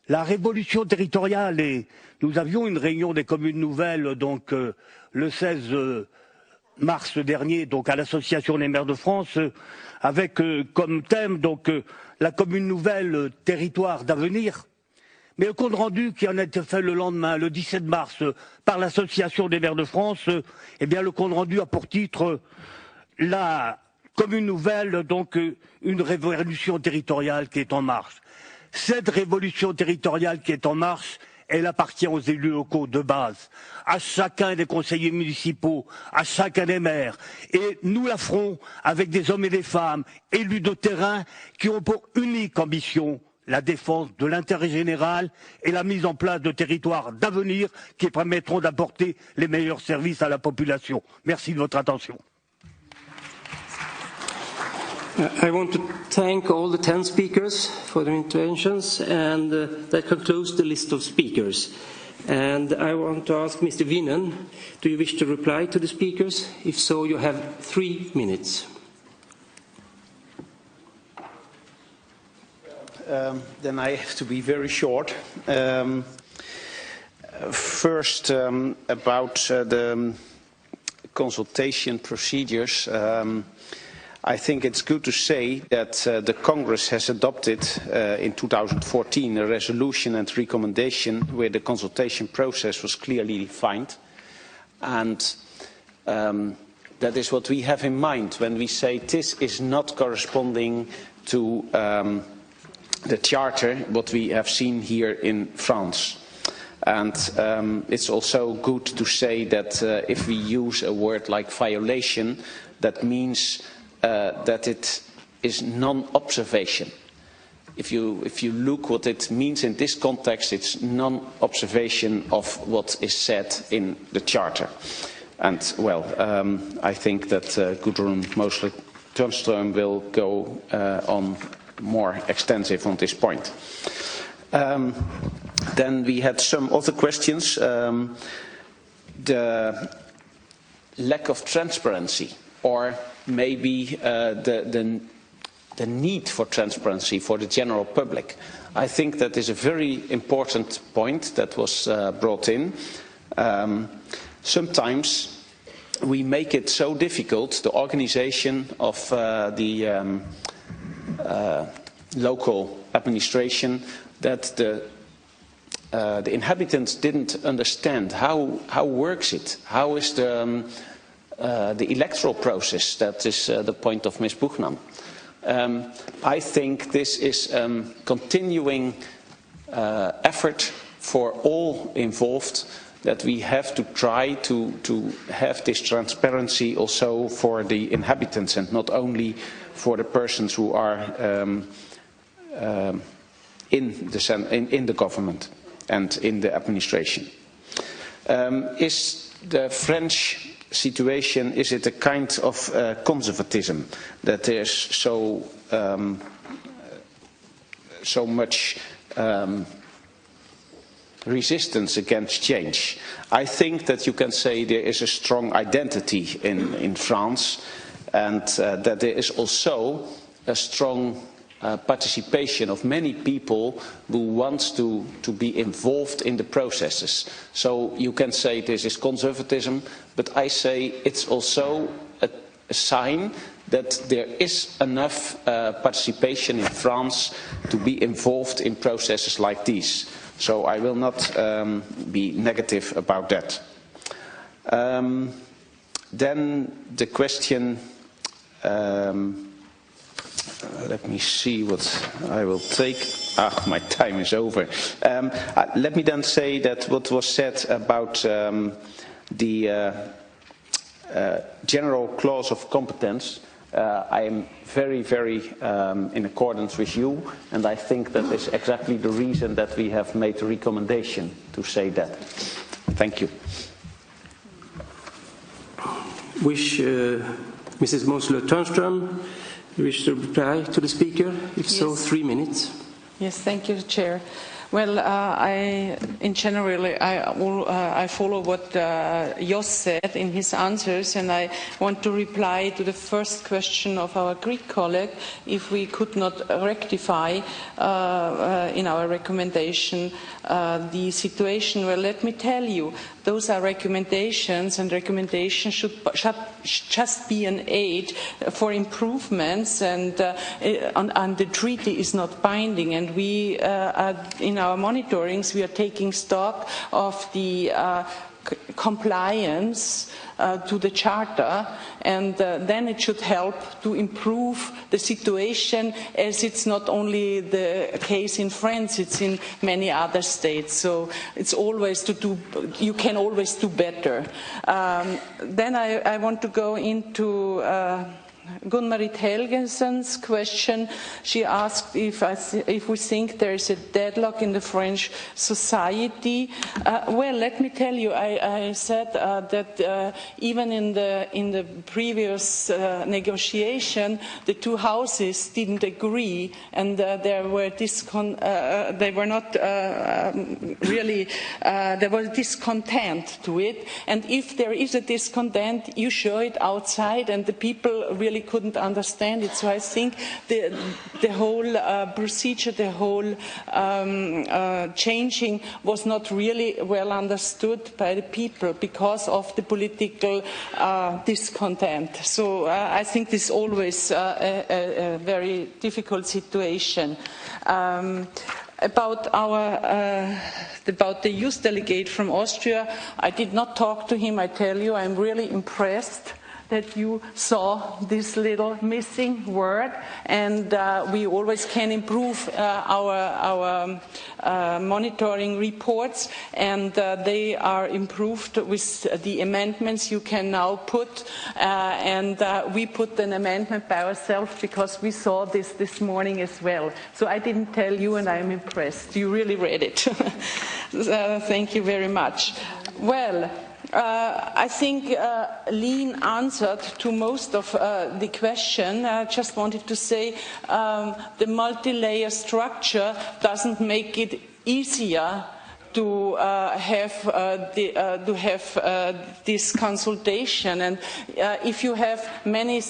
la révolution territoriale, et nous avions une réunion des communes nouvelles donc le 16 mars dernier, donc à l'Association des maires de France, avec comme thème donc la commune nouvelle territoire d'avenir. Mais le compte rendu qui en a été fait le lendemain, le 17 mars, par l'Association des maires de France, eh bien le compte rendu a pour titre la comme une nouvelle, donc une révolution territoriale qui est en marche. Cette révolution territoriale qui est en marche, elle appartient aux élus locaux de base, à chacun des conseillers municipaux, à chacun des maires. Et nous la ferons avec des hommes et des femmes élus de terrain qui ont pour unique ambition la défense de l'intérêt général et la mise en place de territoires d'avenir qui permettront d'apporter les meilleurs services à la population. Merci de votre attention. I want to thank all the 10 speakers for their interventions, and that concludes the list of speakers. And I want to ask Mr. Wienen, do you wish to reply to the speakers? If so, you have 3 minutes. Then I have to be very short. First, about the consultation procedures. I think it's good to say that the Congress has adopted in 2014 a resolution and recommendation where the consultation process was clearly defined. And that is what we have in mind when we say this is not corresponding to the Charter, what we have seen here in France. And it's also good to say that if we use a word like violation, that means that it is non-observation. If you look what it means in this context, it's non-observation of what is said in the Charter. And, well, I think that Gudrun Moseley-Törnström will go on more extensive on this point. Then we had some other questions. The lack of transparency, or maybe the need for transparency for the general public. I think that is a very important point that was brought in. Sometimes we make it so difficult, the organization of the local administration, that the inhabitants didn't understand how works it, how is the electoral process. That is the point of Ms. Buchnam. I think this is a continuing effort for all involved, that we have to try to have this transparency also for the inhabitants and not only for the persons who are in the government and in the administration. Is the French situation, is it a kind of conservatism, that there's so much resistance against change? I think that you can say there is a strong identity in France, and that there is also a strong participation of many people who want to be involved in the processes. So you can say this is conservatism, but I say it's also a sign that there is enough participation in France to be involved in processes like these. So I will not be negative about that. Then the question, let me see what I will take. My time is over. Let me then say that what was said about the general clause of competence, I am very, very in accordance with you, and I think that is exactly the reason that we have made a recommendation to say that. Thank you. Wish Mrs. Moseley-Törnström wish to reply to the speaker? If Yes. so, 3 minutes. Yes, thank you, Chair. Well, in general, I follow what Jos said in his answers, and I want to reply to the first question of our Greek colleague, if we could not rectify in our recommendation the situation. Well, let me tell you, those are recommendations, and recommendations should just be an aid for improvements, and the treaty is not binding, and we in our monitorings we are taking stock of the compliance to the Charter, and then it should help to improve the situation, as it's not only the case in France, it's in many other states. So it's always you can always do better. Then I want to go into Gunn-Marit Helgensen's question. She asked if we think there is a deadlock in the French society. Well, let me tell you, I said that even in the previous negotiation, the two houses didn't agree, and there was discontent to it. And if there is a discontent, you show it outside, and the people really couldn't understand it. So I think the whole procedure, the whole changing was not really well understood by the people because of the political discontent. So I think this is always a very difficult situation. About the youth delegate from Austria, I did not talk to him. I tell you, I'm really impressed that you saw this little missing word, and we always can improve our monitoring reports, and they are improved with the amendments you can now put, and we put an amendment by ourselves because we saw this morning as well. So I didn't tell you, and I'm impressed. You really read it. Thank you very much. Well, I think Lynn answered to most of the question. I just wanted to say the multi-layer structure doesn't make it easier to have this consultation, and if you have many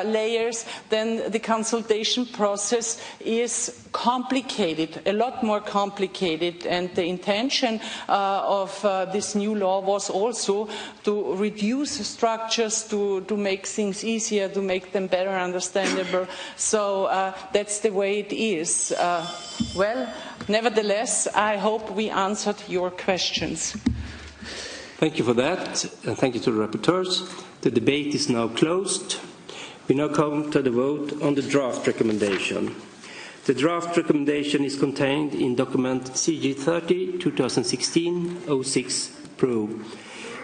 layers, then the consultation process is complicated, a lot more complicated, and the intention of this new law was also to reduce structures, to make things easier, to make them better understandable. So that's the way it is. Well, nevertheless, I hope we answered your questions. Thank you for that, and thank you to the rapporteurs. The debate is now closed. We now come to the vote on the draft recommendation. The draft recommendation is contained in document CG 30 2016-06 Pro.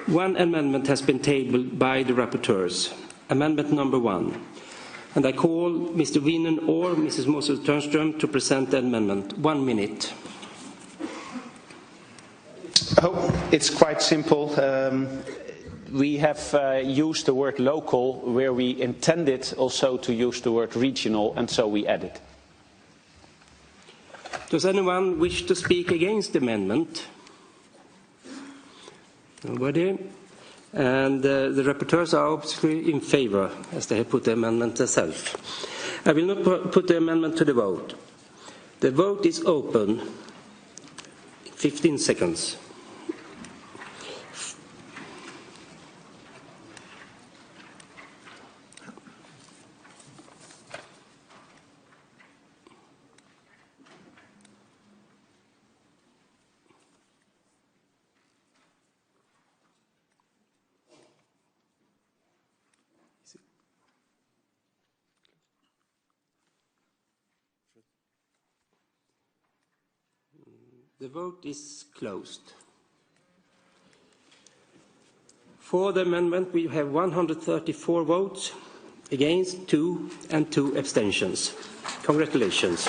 One amendment has been tabled by the rapporteurs, amendment number 1. And I call Mr. Wienen or Mrs. Mosel-Turnström to present the amendment. 1 minute. Oh, it's quite simple. We have used the word local where we intended also to use the word regional, and so we added. Does anyone wish to speak against the amendment? Nobody? And the rapporteurs are obviously in favour, as they have put the amendment themselves. I will not put the amendment to the vote. The vote is open. 15 seconds. The vote is closed. For the amendment, we have 134 votes, against 2, and 2 abstentions. Congratulations.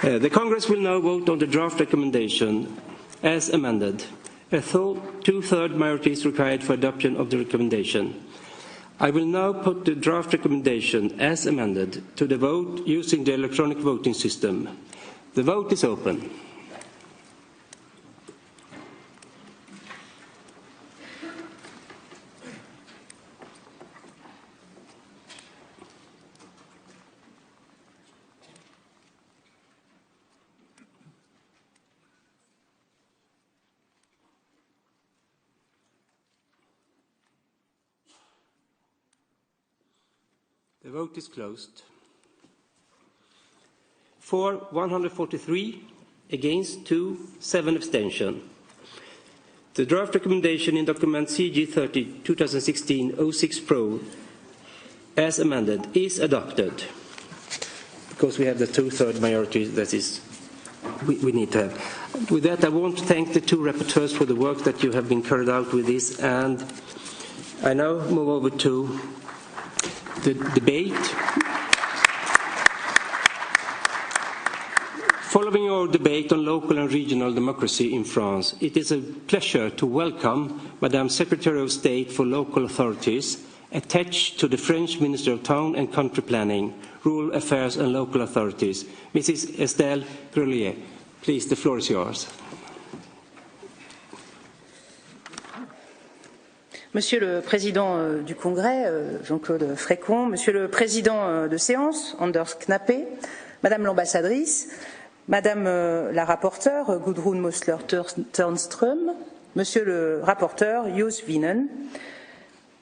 The Congress will now vote on the draft recommendation as amended. A two-thirds majority is required for adoption of the recommendation. I will now put the draft recommendation as amended to the vote using the electronic voting system. The vote is open. The vote is closed. For 143, against 2, 7 abstention. The draft recommendation in document CG30 2016-06 Pro, as amended, is adopted because we have the two-thirds majority that is we need to have. With that, I want to thank the two rapporteurs for the work that you have been carried out with this, and I now move over to the debate. Following our debate on local and regional democracy in France, it is a pleasure to welcome Madame Secretary of State for Local Authorities, attached to the French Ministry of Town and Country Planning, Rural Affairs and Local Authorities, Mrs. Estelle Grelier. Please, the floor is yours. Monsieur le Président du Congrès, Jean-Claude Frécon, Monsieur le Président de séance, Anders Knappe, Madame l'ambassadrice, Madame la rapporteure, Gudrun Mosler-Turnström, Monsieur le rapporteur, Jos Wienen,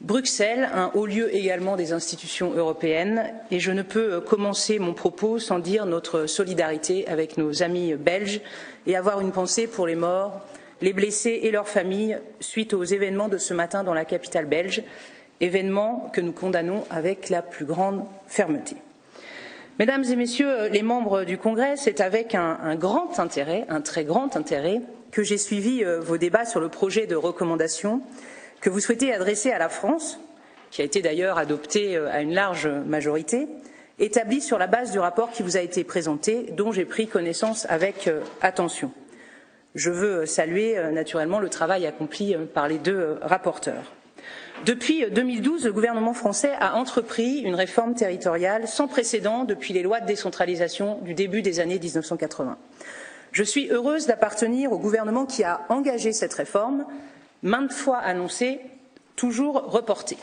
Bruxelles, un haut lieu également des institutions européennes, et je ne peux commencer mon propos sans dire notre solidarité avec nos amis belges et avoir une pensée pour les morts, les blessés et leurs familles suite aux événements de ce matin dans la capitale belge, événements que nous condamnons avec la plus grande fermeté. Mesdames et Messieurs les membres du Congrès, c'est avec un grand intérêt, un très grand intérêt, que j'ai suivi vos débats sur le projet de recommandation que vous souhaitez adresser à la France, qui a été d'ailleurs adopté à une large majorité, établi sur la base du rapport qui vous a été présenté, dont j'ai pris connaissance avec attention. Je veux saluer naturellement le travail accompli par les deux rapporteurs. Depuis 2012, le gouvernement français a entrepris une réforme territoriale sans précédent depuis les lois de décentralisation du début des années 1980. Je suis heureuse d'appartenir au gouvernement qui a engagé cette réforme, maintes fois annoncée, toujours reportée.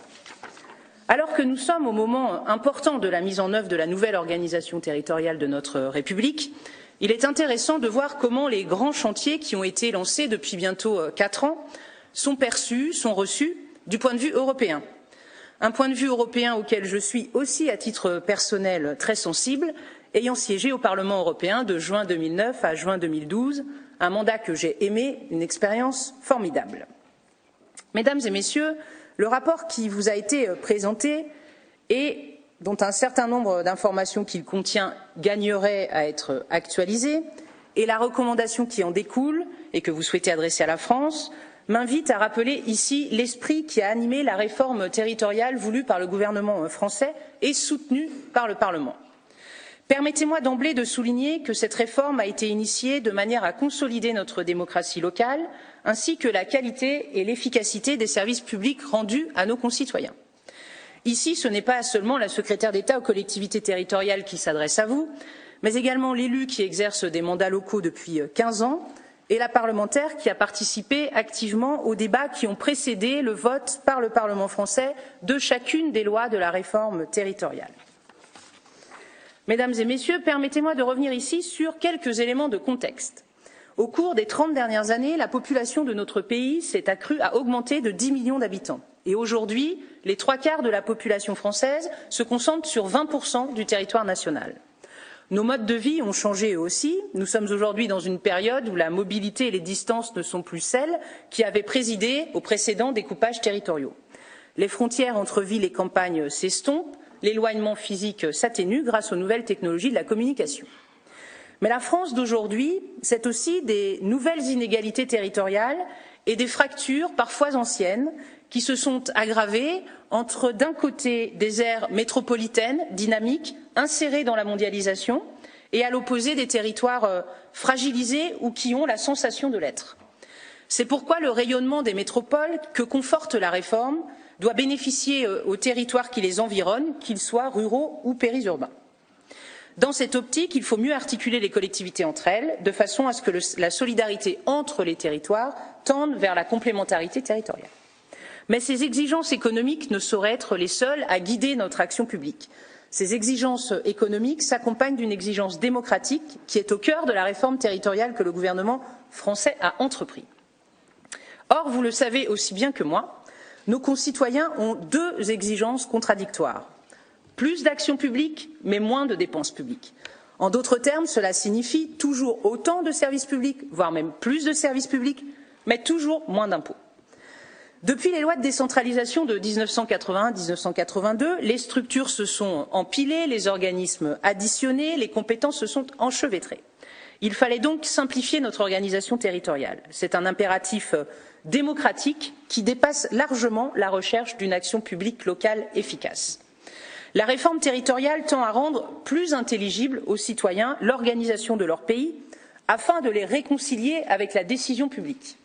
Alors que nous sommes au moment important de la mise en œuvre de la nouvelle organisation territoriale de notre République, il est intéressant de voir comment les grands chantiers qui ont été lancés depuis bientôt 4 ans sont perçus, sont reçus du point de vue européen. Un point de vue européen auquel je suis aussi à titre personnel très sensible, ayant siégé au Parlement européen de juin 2009 à juin 2012, un mandat que j'ai aimé, une expérience formidable. Mesdames et Messieurs, le rapport qui vous a été présenté et dont un certain nombre d'informations qu'il contient gagnerait à être actualisées, et la recommandation qui en découle et que vous souhaitez adresser à la France, m'invite à rappeler ici l'esprit qui a animé la réforme territoriale voulue par le gouvernement français et soutenue par le Parlement. Permettez-moi d'emblée de souligner que cette réforme a été initiée de manière à consolider notre démocratie locale, ainsi que la qualité et l'efficacité des services publics rendus à nos concitoyens. Ici, ce n'est pas seulement la secrétaire d'État aux collectivités territoriales qui s'adresse à vous, mais également l'élu qui exerce des mandats locaux depuis 15 ans, et la parlementaire qui a participé activement aux débats qui ont précédé le vote par le Parlement français de chacune des lois de la réforme territoriale. Mesdames et Messieurs, permettez-moi de revenir ici sur quelques éléments de contexte. Au cours des 30 dernières années, la population de notre pays s'est accrue, a augmenté de 10 millions d'habitants. Et aujourd'hui, les 3/4 de la population française se concentrent sur 20% du territoire national. Nos modes de vie ont changé eux aussi. Nous sommes aujourd'hui dans une période où la mobilité et les distances ne sont plus celles qui avaient présidé aux précédents découpages territoriaux. Les frontières entre villes et campagnes s'estompent, l'éloignement physique s'atténue grâce aux nouvelles technologies de la communication. Mais la France d'aujourd'hui, c'est aussi des nouvelles inégalités territoriales et des fractures parfois anciennes qui se sont aggravées entre, d'un côté, des aires métropolitaines dynamiques, insérées dans la mondialisation, et à l'opposé, des territoires fragilisés ou qui ont la sensation de l'être. C'est pourquoi le rayonnement des métropoles que conforte la réforme doit bénéficier aux territoires qui les environnent, qu'ils soient ruraux ou périurbains. Dans cette optique, il faut mieux articuler les collectivités entre elles, de façon à ce que la solidarité entre les territoires tende vers la complémentarité territoriale. Mais ces exigences économiques ne sauraient être les seules à guider notre action publique. Ces exigences économiques s'accompagnent d'une exigence démocratique qui est au cœur de la réforme territoriale que le gouvernement français a entrepris. Or, vous le savez aussi bien que moi, nos concitoyens ont deux exigences contradictoires. Plus d'action publique, mais moins de dépenses publiques. En d'autres termes, cela signifie toujours autant de services publics, voire même plus de services publics, mais toujours moins d'impôts. Depuis les lois de décentralisation de 1981-1982, les structures se sont empilées, les organismes additionnés, les compétences se sont enchevêtrées. Il fallait donc simplifier notre organisation territoriale. C'est un impératif démocratique qui dépasse largement la recherche d'une action publique locale efficace. La réforme territoriale tend à rendre plus intelligible aux citoyens l'organisation de leur pays afin de les réconcilier avec la décision publique.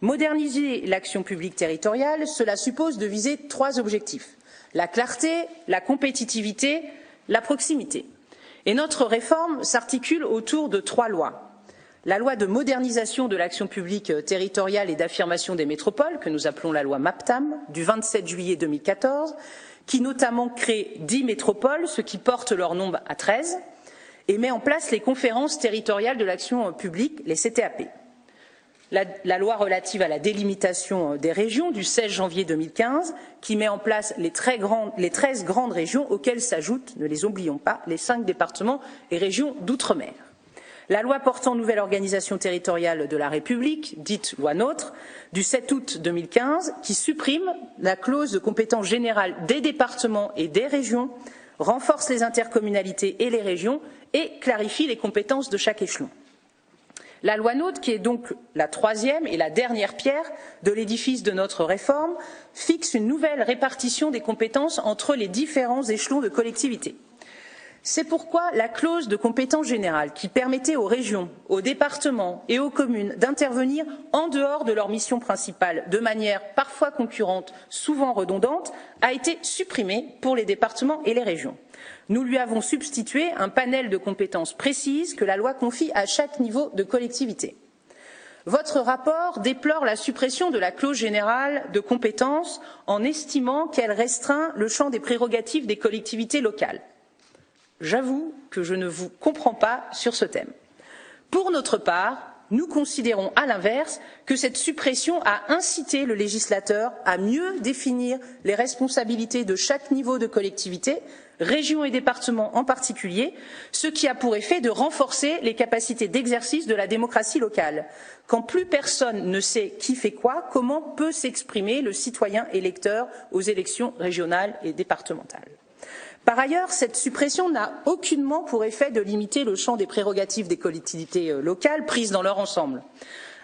Moderniser l'action publique territoriale, cela suppose de viser 3 objectifs: la clarté, la compétitivité, la proximité. Et notre réforme s'articule autour de 3 lois. La loi de modernisation de l'action publique territoriale et d'affirmation des métropoles, que nous appelons la loi MAPTAM, du 27 juillet 2014, qui notamment crée 10 métropoles, ce qui porte leur nombre à 13, et met en place les conférences territoriales de l'action publique, les CTAP. La loi relative à la délimitation des régions du 16 janvier 2015, qui met en place les 13 grandes régions auxquelles s'ajoutent, ne les oublions pas, les 5 départements et régions d'outre-mer. La loi portant nouvelle organisation territoriale de la République, dite loi NOTRe, du 7 août 2015, qui supprime la clause de compétence générale des départements et des régions, renforce les intercommunalités et les régions et clarifie les compétences de chaque échelon. La loi NOTRe, qui est donc la 3e et la dernière pierre de l'édifice de notre réforme, fixe une nouvelle répartition des compétences entre les différents échelons de collectivité. C'est pourquoi la clause de compétence générale, qui permettait aux régions, aux départements et aux communes d'intervenir en dehors de leur mission principale, de manière parfois concurrente, souvent redondante, a été supprimée pour les départements et les régions. Nous lui avons substitué un panel de compétences précises que la loi confie à chaque niveau de collectivité. Votre rapport déplore la suppression de la clause générale de compétences en estimant qu'elle restreint le champ des prérogatives des collectivités locales. J'avoue que je ne vous comprends pas sur ce thème. Pour notre part, nous considérons à l'inverse que cette suppression a incité le législateur à mieux définir les responsabilités de chaque niveau de collectivité, régions et départements en particulier, ce qui a pour effet de renforcer les capacités d'exercice de la démocratie locale. Quand plus personne ne sait qui fait quoi, comment peut s'exprimer le citoyen électeur aux élections régionales et départementales? Par ailleurs, cette suppression n'a aucunement pour effet de limiter le champ des prérogatives des collectivités locales prises dans leur ensemble.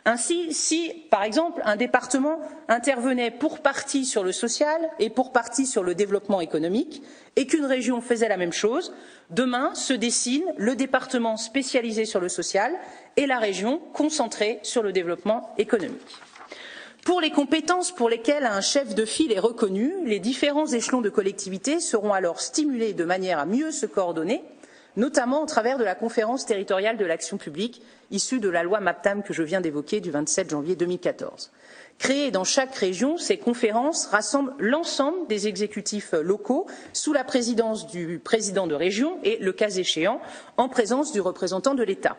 Ainsi, si, par exemple, un département intervenait pour partie sur le social et pour partie sur le développement économique, et qu'une région faisait la même chose, demain se dessine le département spécialisé sur le social et la région concentrée sur le développement économique. Pour les compétences pour lesquelles un chef de file est reconnu, les différents échelons de collectivité seront alors stimulés de manière à mieux se coordonner, notamment au travers de la conférence territoriale de l'action publique issue de la loi MAPTAM que je viens d'évoquer du 27 janvier 2014. Créées dans chaque région, ces conférences rassemblent l'ensemble des exécutifs locaux sous la présidence du président de région et, le cas échéant, en présence du représentant de l'État.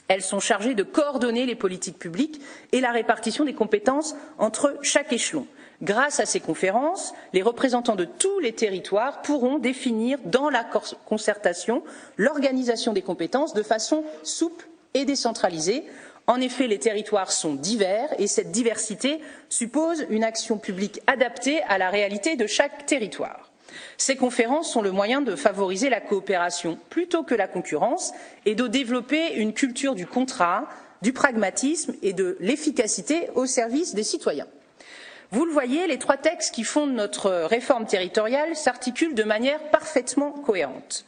Elles sont chargées de coordonner les politiques publiques et la répartition des compétences entre chaque échelon. Grâce à ces conférences, les représentants de tous les territoires pourront définir dans la concertation l'organisation des compétences de façon souple et décentralisée. En effet, les territoires sont divers et cette diversité suppose une action publique adaptée à la réalité de chaque territoire. Ces conférences sont le moyen de favoriser la coopération plutôt que la concurrence et de développer une culture du contrat, du pragmatisme et de l'efficacité au service des citoyens. Vous le voyez, les 3 textes qui fondent notre réforme territoriale s'articulent de manière parfaitement cohérente.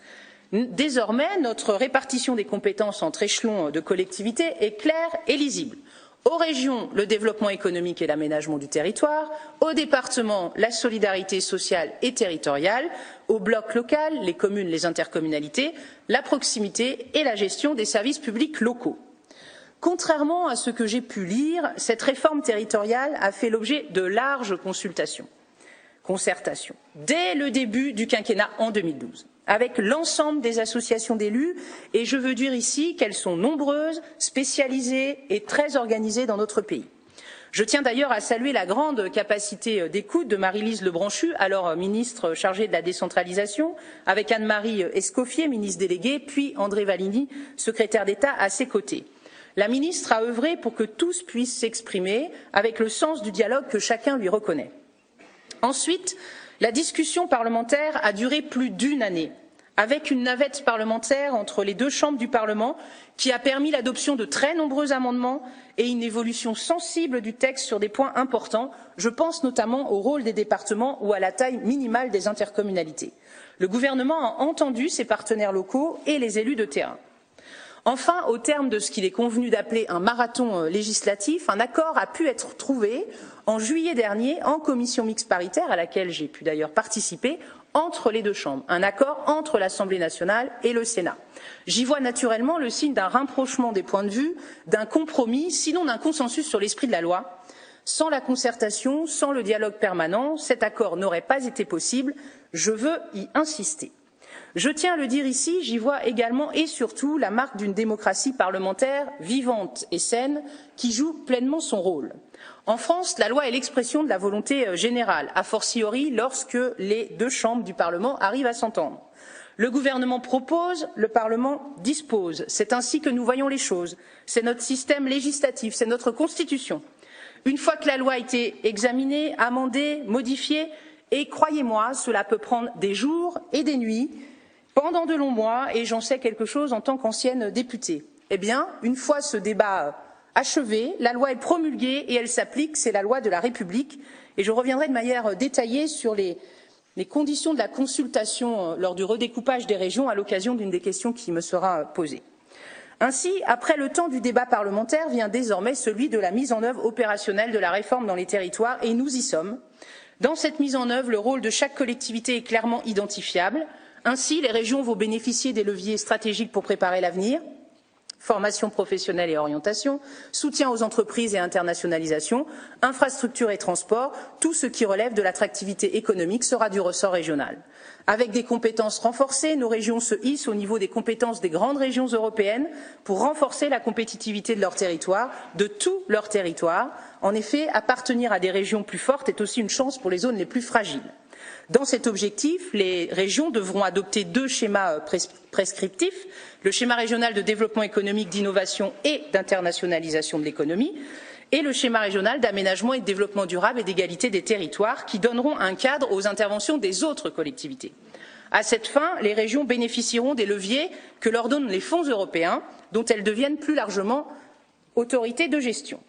Désormais, notre répartition des compétences entre échelons de collectivité est claire et lisible. Aux régions, le développement économique et l'aménagement du territoire, aux départements, la solidarité sociale et territoriale, au bloc local, les communes, les intercommunalités, la proximité et la gestion des services publics locaux. Contrairement à ce que j'ai pu lire, cette réforme territoriale a fait l'objet de larges concertations dès le début du quinquennat en 2012. Avec l'ensemble des associations d'élus, et je veux dire ici qu'elles sont nombreuses, spécialisées et très organisées dans notre pays. Je tiens d'ailleurs à saluer la grande capacité d'écoute de Marie-Lise Lebranchu, alors ministre chargée de la décentralisation, avec Anne-Marie Escoffier, ministre déléguée, puis André Valigny, secrétaire d'État, à ses côtés. La ministre a œuvré pour que tous puissent s'exprimer avec le sens du dialogue que chacun lui reconnaît. Ensuite, la discussion parlementaire a duré plus d'une année, avec une navette parlementaire entre les deux chambres du Parlement qui a permis l'adoption de très nombreux amendements et une évolution sensible du texte sur des points importants. Je pense notamment au rôle des départements ou à la taille minimale des intercommunalités. Le gouvernement a entendu ses partenaires locaux et les élus de terrain. Enfin, au terme de ce qu'il est convenu d'appeler un marathon législatif, un accord a pu être trouvé en juillet dernier en commission mixte paritaire, à laquelle j'ai pu d'ailleurs participer, entre les deux chambres, un accord entre l'Assemblée nationale et le Sénat. J'y vois naturellement le signe d'un rapprochement des points de vue, d'un compromis, sinon d'un consensus sur l'esprit de la loi. Sans la concertation, sans le dialogue permanent, cet accord n'aurait pas été possible. Je veux y insister. Je tiens à le dire ici, j'y vois également et surtout la marque d'une démocratie parlementaire vivante et saine qui joue pleinement son rôle. En France, la loi est l'expression de la volonté générale, a fortiori lorsque les deux chambres du Parlement arrivent à s'entendre. Le gouvernement propose, le Parlement dispose. C'est ainsi que nous voyons les choses. C'est notre système législatif, c'est notre Constitution. Une fois que la loi a été examinée, amendée, modifiée, et croyez-moi, cela peut prendre des jours et des nuits, pendant de longs mois, et j'en sais quelque chose en tant qu'ancienne députée. Eh bien, une fois ce débat achevé, la loi est promulguée et elle s'applique, c'est la loi de la République. Et je reviendrai de manière détaillée sur les conditions de la consultation lors du redécoupage des régions à l'occasion d'une des questions qui me sera posée. Ainsi, après le temps du débat parlementaire vient désormais celui de la mise en œuvre opérationnelle de la réforme dans les territoires, et nous y sommes. Dans cette mise en œuvre, le rôle de chaque collectivité est clairement identifiable. Ainsi, les régions vont bénéficier des leviers stratégiques pour préparer l'avenir, formation professionnelle et orientation, soutien aux entreprises et internationalisation, infrastructures et transports, tout ce qui relève de l'attractivité économique sera du ressort régional. Avec des compétences renforcées, nos régions se hissent au niveau des compétences des grandes régions européennes pour renforcer la compétitivité de leur territoire, de tout leur territoire. En effet, appartenir à des régions plus fortes est aussi une chance pour les zones les plus fragiles. Dans cet objectif, les régions devront adopter deux schémas prescriptifs, le schéma régional de développement économique, d'innovation et d'internationalisation de l'économie, et le schéma régional d'aménagement et de développement durable et d'égalité des territoires, qui donneront un cadre aux interventions des autres collectivités. À cette fin, les régions bénéficieront des leviers que leur donnent les fonds européens, dont elles deviennent plus largement autorités de gestion.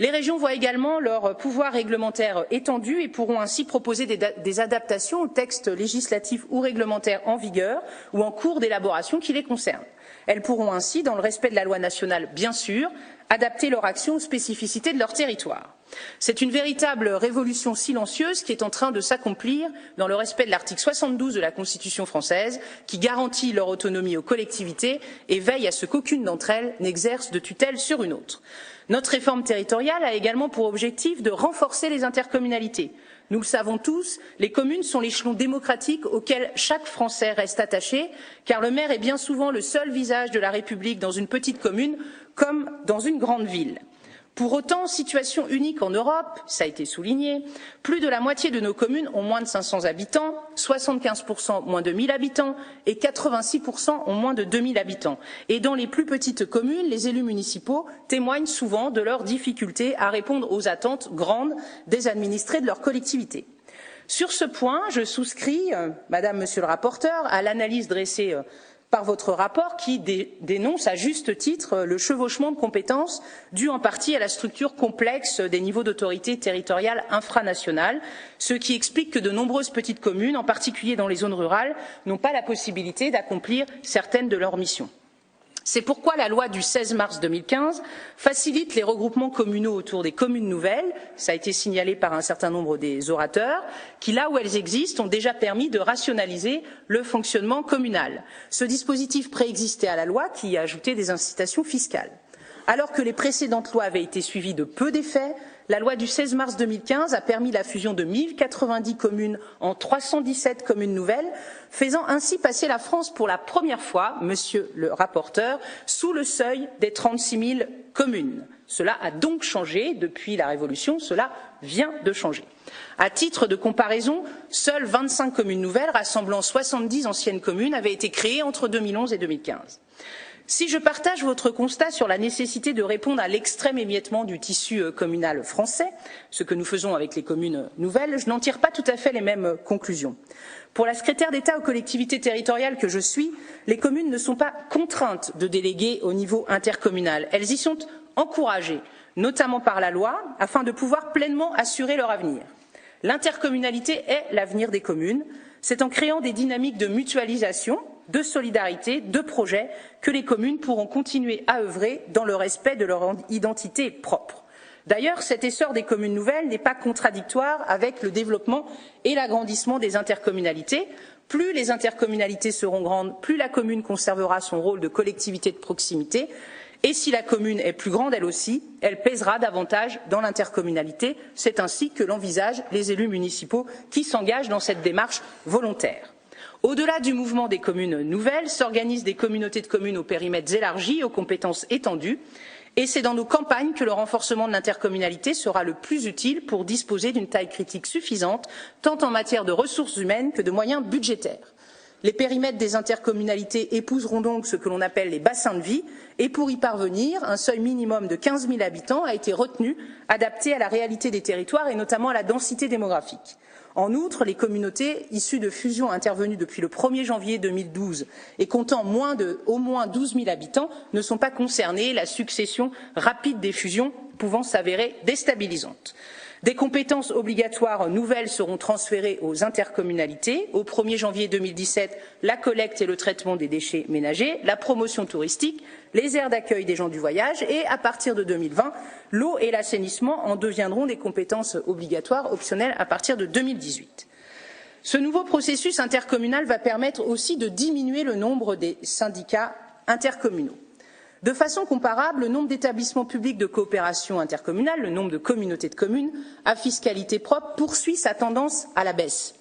Les régions voient également leur pouvoir réglementaire étendu et pourront ainsi proposer des adaptations aux textes législatifs ou réglementaires en vigueur ou en cours d'élaboration qui les concernent. Elles pourront ainsi, dans le respect de la loi nationale bien sûr, adapter leur action aux spécificités de leur territoire. C'est une véritable révolution silencieuse qui est en train de s'accomplir dans le respect de l'article 72 de la Constitution française, qui garantit leur autonomie aux collectivités et veille à ce qu'aucune d'entre elles n'exerce de tutelle sur une autre. Notre réforme territoriale a également pour objectif de renforcer les intercommunalités. Nous le savons tous, les communes sont l'échelon démocratique auquel chaque Français reste attaché, car le maire est bien souvent le seul visage de la République dans une petite commune comme dans une grande ville. Pour autant, situation unique en Europe, ça a été souligné, plus de la moitié de nos communes ont moins de 500 habitants, 75% moins de 1000 habitants et 86% ont moins de 2000 habitants. Et dans les plus petites communes, les élus municipaux témoignent souvent de leurs difficultés à répondre aux attentes grandes des administrés de leur collectivité. Sur ce point, je souscris, Madame, Monsieur le rapporteur, à l'analyse dressée par votre rapport qui dénonce à juste titre le chevauchement de compétences dû en partie à la structure complexe des niveaux d'autorité territoriale infranationale, ce qui explique que de nombreuses petites communes, en particulier dans les zones rurales, n'ont pas la possibilité d'accomplir certaines de leurs missions. C'est pourquoi la loi du 16 mars 2015 facilite les regroupements communaux autour des communes nouvelles, ça a été signalé par un certain nombre des orateurs, qui, là où elles existent, ont déjà permis de rationaliser le fonctionnement communal. Ce dispositif préexistait à la loi qui y a ajouté des incitations fiscales. Alors que les précédentes lois avaient été suivies de peu d'effets, la loi du 16 mars 2015 a permis la fusion de 1090 communes en 317 communes nouvelles, faisant ainsi passer la France pour la première fois, monsieur le rapporteur, sous le seuil des 36 000 communes. Cela a donc changé depuis la Révolution, cela vient de changer. À titre de comparaison, seules 25 communes nouvelles rassemblant 70 anciennes communes avaient été créées entre 2011 et 2015. Si je partage votre constat sur la nécessité de répondre à l'extrême émiettement du tissu communal français, ce que nous faisons avec les communes nouvelles, je n'en tire pas tout à fait les mêmes conclusions. Pour la secrétaire d'État aux collectivités territoriales que je suis, les communes ne sont pas contraintes de déléguer au niveau intercommunal. Elles y sont encouragées, notamment par la loi, afin de pouvoir pleinement assurer leur avenir. L'intercommunalité est l'avenir des communes. C'est en créant des dynamiques de mutualisation, de solidarité, de projets, que les communes pourront continuer à œuvrer dans le respect de leur identité propre. D'ailleurs, cet essor des communes nouvelles n'est pas contradictoire avec le développement et l'agrandissement des intercommunalités. Plus les intercommunalités seront grandes, plus la commune conservera son rôle de collectivité de proximité. Et si la commune est plus grande, elle aussi, elle pèsera davantage dans l'intercommunalité. C'est ainsi que l'envisagent les élus municipaux qui s'engagent dans cette démarche volontaire. Au-delà du mouvement des communes nouvelles, s'organisent des communautés de communes aux périmètres élargis, aux compétences étendues. Et c'est dans nos campagnes que le renforcement de l'intercommunalité sera le plus utile pour disposer d'une taille critique suffisante, tant en matière de ressources humaines que de moyens budgétaires. Les périmètres des intercommunalités épouseront donc ce que l'on appelle les bassins de vie, et pour y parvenir, un seuil minimum de 15 000 habitants a été retenu, adapté à la réalité des territoires et notamment à la densité démographique. En outre, les communautés issues de fusions intervenues depuis le 1er janvier 2012 et comptant au moins 12 000 habitants ne sont pas concernées, la succession rapide des fusions pouvant s'avérer déstabilisante. Des compétences obligatoires nouvelles seront transférées aux intercommunalités. Au 1er janvier 2017, la collecte et le traitement des déchets ménagers, la promotion touristique, les aires d'accueil des gens du voyage et, à partir de 2020, l'eau et l'assainissement en deviendront des compétences obligatoires optionnelles à partir de 2018. Ce nouveau processus intercommunal va permettre aussi de diminuer le nombre des syndicats intercommunaux. De façon comparable, le nombre d'établissements publics de coopération intercommunale, le nombre de communautés de communes à fiscalité propre poursuit sa tendance à la baisse.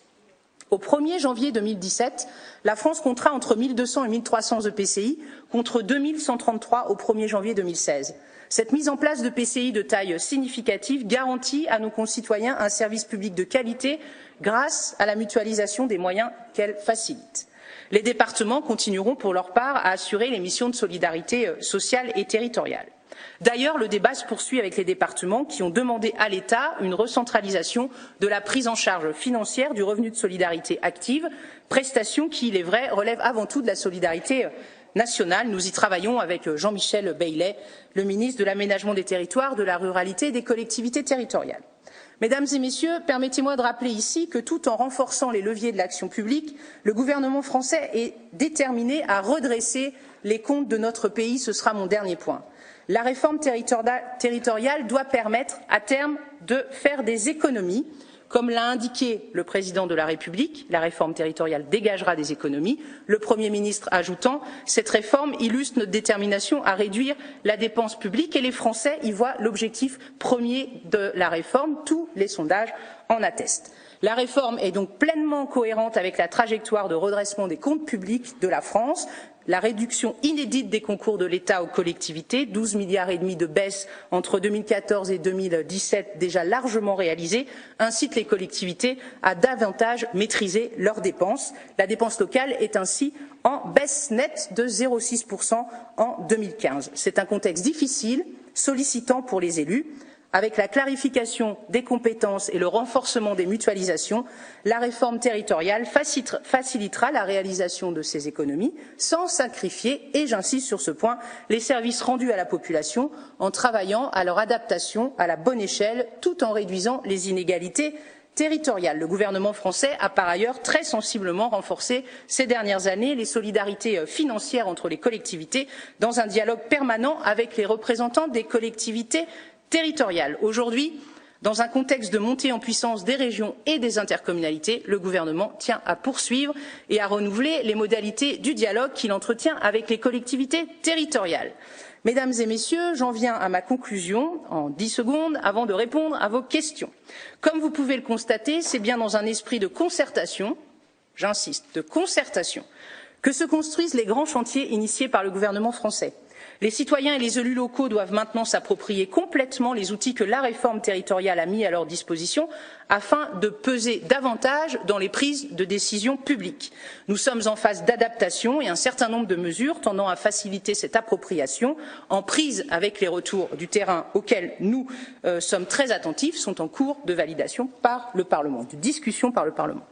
Au 1er janvier 2017, la France comptera entre 1200 et 1300 EPCI contre 2133 au 1er janvier 2016. Cette mise en place de PCI de taille significative garantit à nos concitoyens un service public de qualité grâce à la mutualisation des moyens qu'elle facilite. Les départements continueront pour leur part à assurer les missions de solidarité sociale et territoriale. D'ailleurs, le débat se poursuit avec les départements qui ont demandé à l'État une recentralisation de la prise en charge financière du revenu de solidarité active, prestation qui, il est vrai, relève avant tout de la solidarité nationale. Nous y travaillons avec Jean-Michel Bailey, le ministre de l'Aménagement des Territoires, de la Ruralité et des Collectivités territoriales. Mesdames et messieurs, permettez-moi de rappeler ici que tout en renforçant les leviers de l'action publique, le gouvernement français est déterminé à redresser les comptes de notre pays. Ce sera mon dernier point. La réforme territoriale doit permettre à terme de faire des économies. Comme l'a indiqué le président de la République, la réforme territoriale dégagera des économies, le Premier ministre ajoutant « Cette réforme illustre notre détermination à réduire la dépense publique et les Français y voient l'objectif premier de la réforme. Tous les sondages en attestent. » La réforme est donc pleinement cohérente avec la trajectoire de redressement des comptes publics de la France. La réduction inédite des concours de l'État aux collectivités, 12,5 milliards de baisse entre 2014 et 2017 déjà largement réalisée, incite les collectivités à davantage maîtriser leurs dépenses. La dépense locale est ainsi en baisse nette de 0,6% en 2015. C'est un contexte difficile, sollicitant pour les élus. Avec la clarification des compétences et le renforcement des mutualisations, la réforme territoriale facilitera la réalisation de ces économies sans sacrifier, et j'insiste sur ce point, les services rendus à la population en travaillant à leur adaptation à la bonne échelle tout en réduisant les inégalités territoriales. Le gouvernement français a par ailleurs très sensiblement renforcé ces dernières années les solidarités financières entre les collectivités dans un dialogue permanent avec les représentants des collectivités territoriale. Aujourd'hui, dans un contexte de montée en puissance des régions et des intercommunalités, le gouvernement tient à poursuivre et à renouveler les modalités du dialogue qu'il entretient avec les collectivités territoriales. Mesdames et messieurs, j'en viens à ma conclusion en 10 secondes avant de répondre à vos questions. Comme vous pouvez le constater, c'est bien dans un esprit de concertation, j'insiste, de concertation, que se construisent les grands chantiers initiés par le gouvernement français. Les citoyens et les élus locaux doivent maintenant s'approprier complètement les outils que la réforme territoriale a mis à leur disposition afin de peser davantage dans les prises de décisions publiques. Nous sommes en phase d'adaptation et un certain nombre de mesures tendant à faciliter cette appropriation en prise avec les retours du terrain auxquels nous sommes très attentifs sont en cours de validation par le Parlement, de discussion par le Parlement.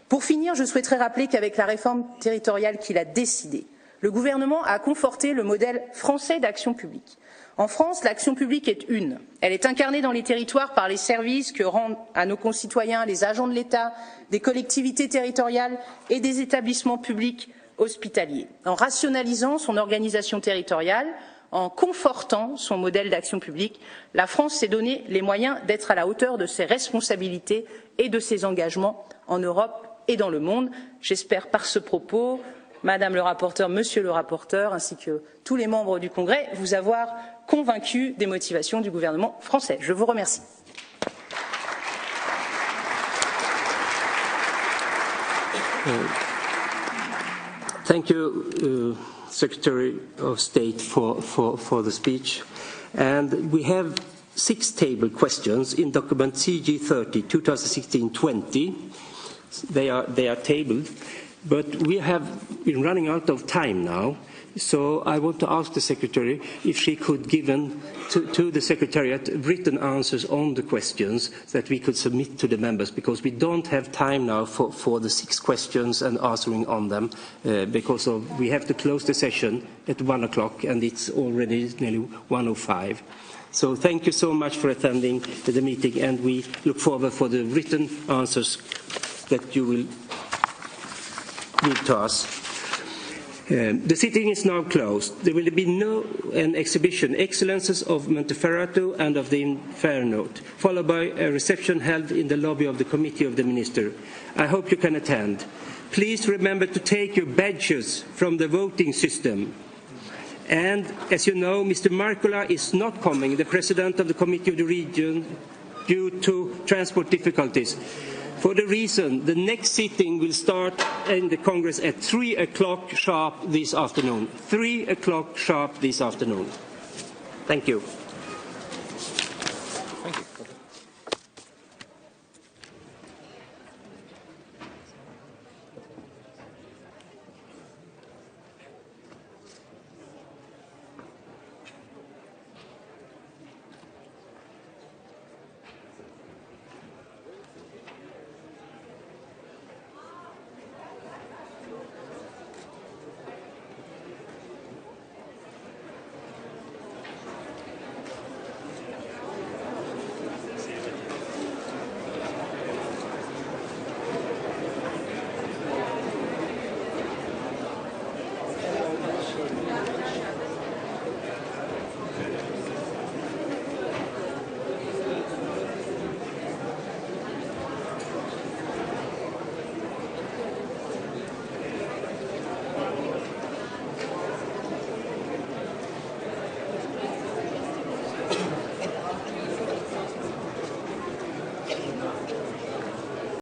Pour finir, je souhaiterais rappeler qu'avec la réforme territoriale qu'il a décidée, le gouvernement a conforté le modèle français d'action publique. En France, l'action publique est une. Elle est incarnée dans les territoires par les services que rendent à nos concitoyens les agents de l'État, des collectivités territoriales et des établissements publics hospitaliers. En rationalisant son organisation territoriale, en confortant son modèle d'action publique, la France s'est donné les moyens d'être à la hauteur de ses responsabilités et de ses engagements en Europe et dans le monde. J'espère par ce propos, Madame le rapporteur, Monsieur le rapporteur, ainsi que tous les membres du Congrès, vous avoir convaincu des motivations du gouvernement français. Je vous remercie. Thank you, Secretary of State, for the speech. And we have 6 table questions in document CG 30, 2016-20. They are tabled. But we have been running out of time now, so I want to ask the Secretary if she could give to the Secretariat written answers on the questions that we could submit to the members, because we don't have time now for the 6 questions and answering on them, because we have to close the session at 1 o'clock and it's already nearly 1:05. So thank you so much for attending the meeting, and we look forward for the written answers that you will give to us. The sitting is now closed. There will be an exhibition, Excellences of Monteferrato and of the Inferno, followed by a reception held in the lobby of the Committee of the Minister. I hope you can attend. Please remember to take your badges from the voting system. And as you know, Mr. Markula is not coming, the President of the Committee of the Region, due to transport difficulties. For the reason, the next sitting will start in the Congress at 3 o'clock sharp this afternoon. 3 o'clock sharp this afternoon. Thank you.